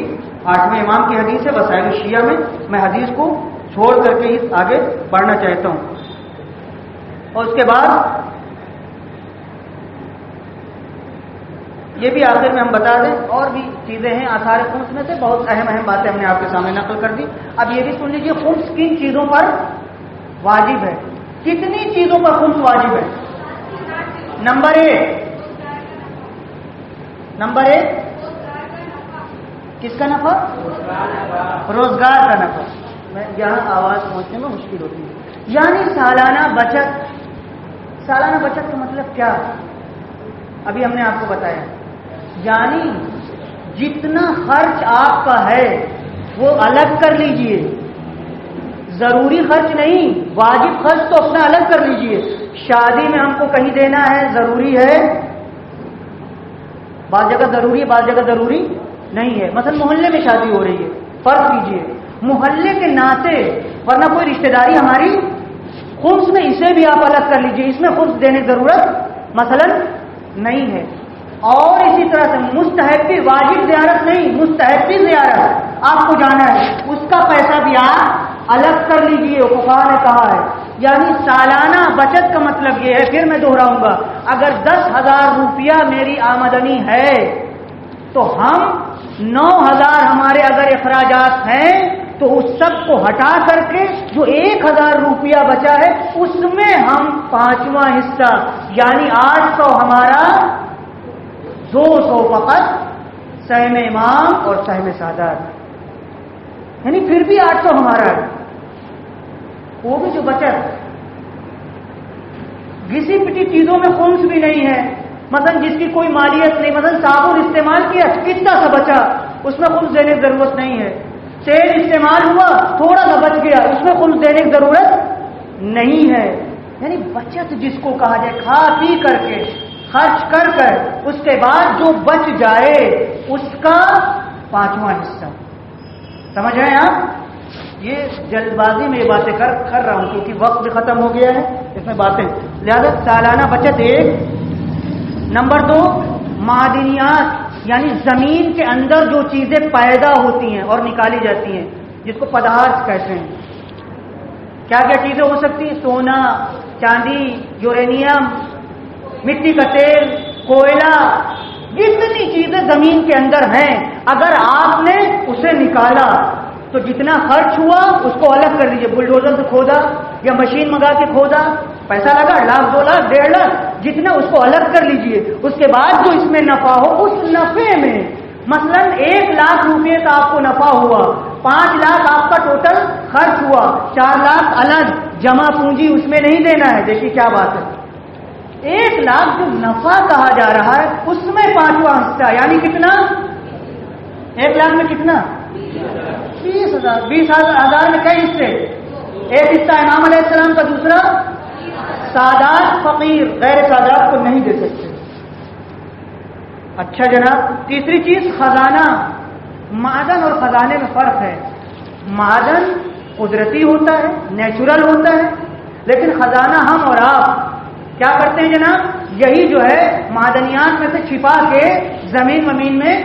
Speaker 1: 8ویں امام کی حدیث ہے وسائل شیعہ میں. میں حدیث کو چھوڑ کر کے ہی آگے بڑھنا چاہتا ہوں. اور اس کے بعد یہ بھی آخر میں ہم بتا دیں، اور بھی چیزیں ہیں آثار خمس میں سے، بہت اہم باتیں ہم نے آپ کے سامنے نقل کر دی. اب یہ بھی سن لیجیے خمس کن چیزوں پر واجب ہے، کتنی چیزوں پر خمس واجب ہے. نمبر 1 کس کا نفع؟ روزگار کا نفع. میں یہاں آواز پہنچنے میں مشکل ہوتی ہے. یعنی سالانہ بچت. سالانہ بچت کا مطلب کیا؟ ابھی ہم نے آپ کو بتایا، یعنی جتنا خرچ آپ کا ہے وہ الگ کر لیجئے. ضروری خرچ نہیں، واجب خرچ تو اپنا الگ کر لیجئے. شادی میں ہم کو کہیں دینا ہے، ضروری ہے، بعض جگہ ضروری ہے، بعض جگہ ضروری نہیں ہے. مثلا محلے میں شادی ہو رہی ہے، فرض کیجئے محلے کے ناطے، ورنہ کوئی رشتہ داری ہماری، خمس میں اسے بھی آپ الگ کر لیجئے، اس میں خمس دینے کی ضرورت مثلا نہیں ہے. اور اسی طرح سے مستحبی، واجب زیارت نہیں، مستحبی زیارت آپ کو جانا ہے، اس کا پیسہ بھی آپ الگ کر لیجئے. فقہا نے کہا ہے یعنی سالانہ بچت کا مطلب یہ ہے، پھر میں دہراؤں گا، اگر 10,000 روپیہ میری آمدنی ہے تو ہم 9,000 ہمارے اگر اخراجات ہیں تو اس سب کو ہٹا کر کے جو 1,000 روپیہ بچا ہے اس میں ہم 5واں حصہ یعنی 800 ہمارا، 200 فقط سہم امام اور سہم سادات، یعنی پھر بھی 800 ہمارا ہے۔ وہ بھی جو بچت گھسی پٹی چیزوں میں خمس بھی نہیں ہے، مثلا جس کی کوئی مالیت نہیں، مثلا صابن استعمال کیا کتنا سا بچا، اس میں خمس دینے کی ضرورت نہیں ہے، تیل استعمال ہوا تھوڑا سا بچ گیا، اس میں خمس دینے کی ضرورت نہیں ہے۔ یعنی بچت جس کو کہا جائے، کھا پی کر کے خرچ کر کر اس کے بعد جو بچ جائے اس کا 5واں حصہ۔ سمجھ رہے ہیں آپ؟ یہ جلد بازی میں یہ باتیں کر رہا ہوں کیونکہ وقت بھی ختم ہو گیا ہے اس میں باتیں، لہذا سالانہ بچت 1۔ نمبر 2 معدنیات، یعنی زمین کے اندر جو چیزیں پیدا ہوتی ہیں اور نکالی جاتی ہیں جس کو پدارتھ کہتے ہیں۔ کیا کیا چیزیں ہو سکتی ہیں؟ سونا، چاندی، یورینیم، مٹی کا تیل، کوئلہ، جتنی چیزیں زمین کے اندر ہیں اگر آپ نے اسے نکالا تو جتنا خرچ ہوا اس کو الگ کر لیجئے، بلڈوزر سے کھودا یا مشین منگا کے کھودا، پیسہ لگا 1 لاکھ 2 لاکھ 1.5 لاکھ، جتنا اس کو الگ کر لیجئے، اس کے بعد جو اس میں نفع ہو اس نفع میں، مثلا 1 لاکھ روپے کا آپ کو نفع ہوا، 5 لاکھ آپ کا ٹوٹل خرچ ہوا، 4 لاکھ الگ جمع پونجی اس میں نہیں دینا ہے۔ دیکھیے کیا بات ہے، 1 لاکھ جو نفع کہا جا رہا ہے اس میں 5واں حصہ یعنی کتنا؟ 1 لاکھ میں کتنا؟ 20,000۔ 20,000 میں کئی حصے؟ ایک حصہ امام علیہ السلام کا، دوسرا سادات فقیر، غیر سادات کو نہیں دے سکتے۔ اچھا جناب، تیسری چیز خزانہ۔ معدن اور خزانے میں فرق ہے، معدن قدرتی ہوتا ہے، نیچرل ہوتا ہے، لیکن خزانہ ہم اور آپ کیا کرتے ہیں جناب؟ یہی جو ہے معدنیات میں سے چھپا کے زمین میں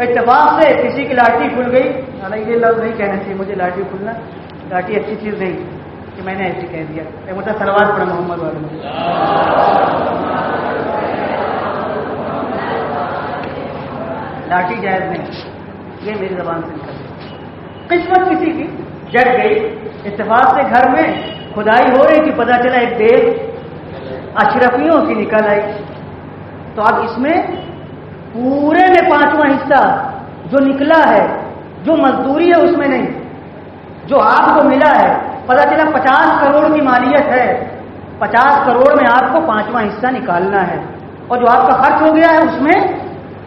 Speaker 1: اتفاق سے کسی کی لاٹھی کھل گئی، حالانکہ یہ لفظ نہیں کہنا چاہیے مجھے، لاٹھی کھلنا، لاٹھی اچھی چیز نہیں کہ میں نے ایسے کہہ دیا، مطلب سلوات پڑھا محمد والے میں، لاٹھی جائز نہیں، یہ میری زبان سے نکل گئی۔ قسمت کسی کی جگ گئی، اتفاق سے گھر میں کھدائی ہو رہی تھی، پتہ چلا ایک دیگ اشرفیوں کی نکل آئی، تو اب اس میں پورے میں 5واں حصہ جو نکلا ہے، جو مزدوری ہے اس میں نہیں، جو آپ کو ملا ہے، پتہ چلا 50 کروڑ کی مالیت ہے، 50 کروڑ میں آپ کو 5واں حصہ نکالنا ہے، اور جو آپ کا خرچ ہو گیا ہے اس میں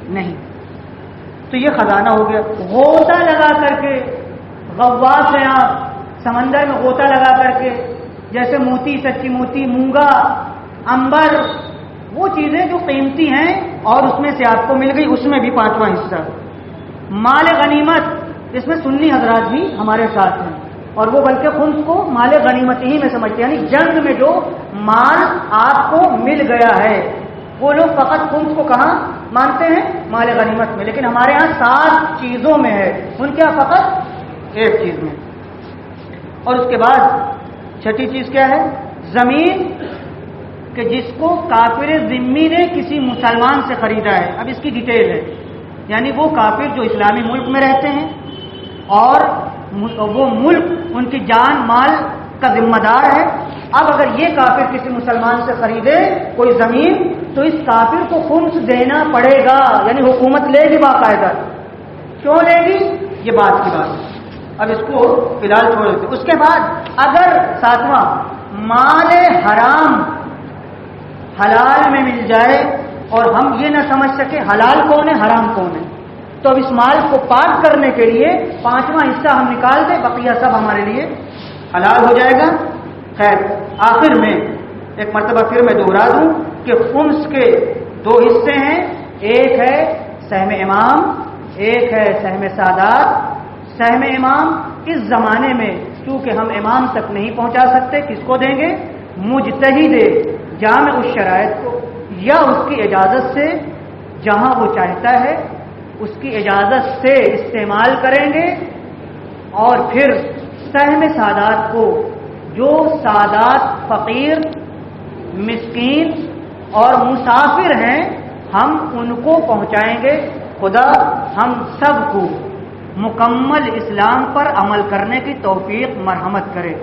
Speaker 1: نہیں، تو یہ خزانہ ہو گیا۔ غوطہ لگا کر کے، غواص ہیں آپ، سمندر میں غوطہ لگا کر کے، جیسے موتی، سچی موتی، مونگا، انبر، وہ چیزیں جو قیمتی ہیں اور اس میں سے آپ کو مل گئی، اس میں بھی 5واں حصہ۔ مال غنیمت، اس میں سنی حضرات بھی ہمارے ساتھ ہیں، اور وہ بلکہ خمس کو مال غنیمت ہی میں سمجھتے ہیں، یعنی جنگ میں جو مال آپ کو مل گیا ہے وہ لوگ فقط خمس کو کہاں مانتے ہیں؟ مال غنیمت میں، لیکن ہمارے ہاں 7 چیزوں میں ہے، ان کے فقط 1 چیز میں۔ اور اس کے بعد چھٹی چیز کیا ہے؟ زمین، کہ جس کو کافر ذمہ نے کسی مسلمان سے خریدا ہے۔ اب اس کی ڈیٹیل ہے، یعنی وہ کافر جو اسلامی ملک میں رہتے ہیں اور وہ ملک ان کی جان مال کا ذمہ دار ہے، اب اگر یہ کافر کسی مسلمان سے خریدے کوئی زمین تو اس کافر کو خمس دینا پڑے گا، یعنی حکومت لے گی باقاعدہ۔ کیوں لے گی؟ یہ بات کی بات ہے، اب اس کو فی الحال چھوڑ دیتے۔ اس کے بعد اگر 7واں مال حرام حلال میں مل جائے اور ہم یہ نہ سمجھ سکے حلال کون ہے حرام کون ہے، تو اب اس مال کو پاک کرنے کے لیے 5واں حصہ ہم نکال دیں، بقیہ سب ہمارے لیے حلال ہو جائے گا۔ خیر، آخر میں ایک مرتبہ پھر میں دوہرا دوں کہ خمس کے 2 حصے ہیں، ایک ہے سہم امام، ایک ہے سہم سادات۔ سہم امام اس زمانے میں چونکہ ہم امام تک نہیں پہنچا سکتے، کس کو دیں گے؟ مجتہد جامع اس شرائط کو، یا اس کی اجازت سے جہاں وہ چاہتا ہے اس کی اجازت سے استعمال کریں گے۔ اور پھر سہم سادات کو، جو سادات فقیر، مسکین اور مسافر ہیں، ہم ان کو پہنچائیں گے، خدا ہم سب کو مکمل اسلام پر عمل کرنے کی توفیق مرحمت کرے.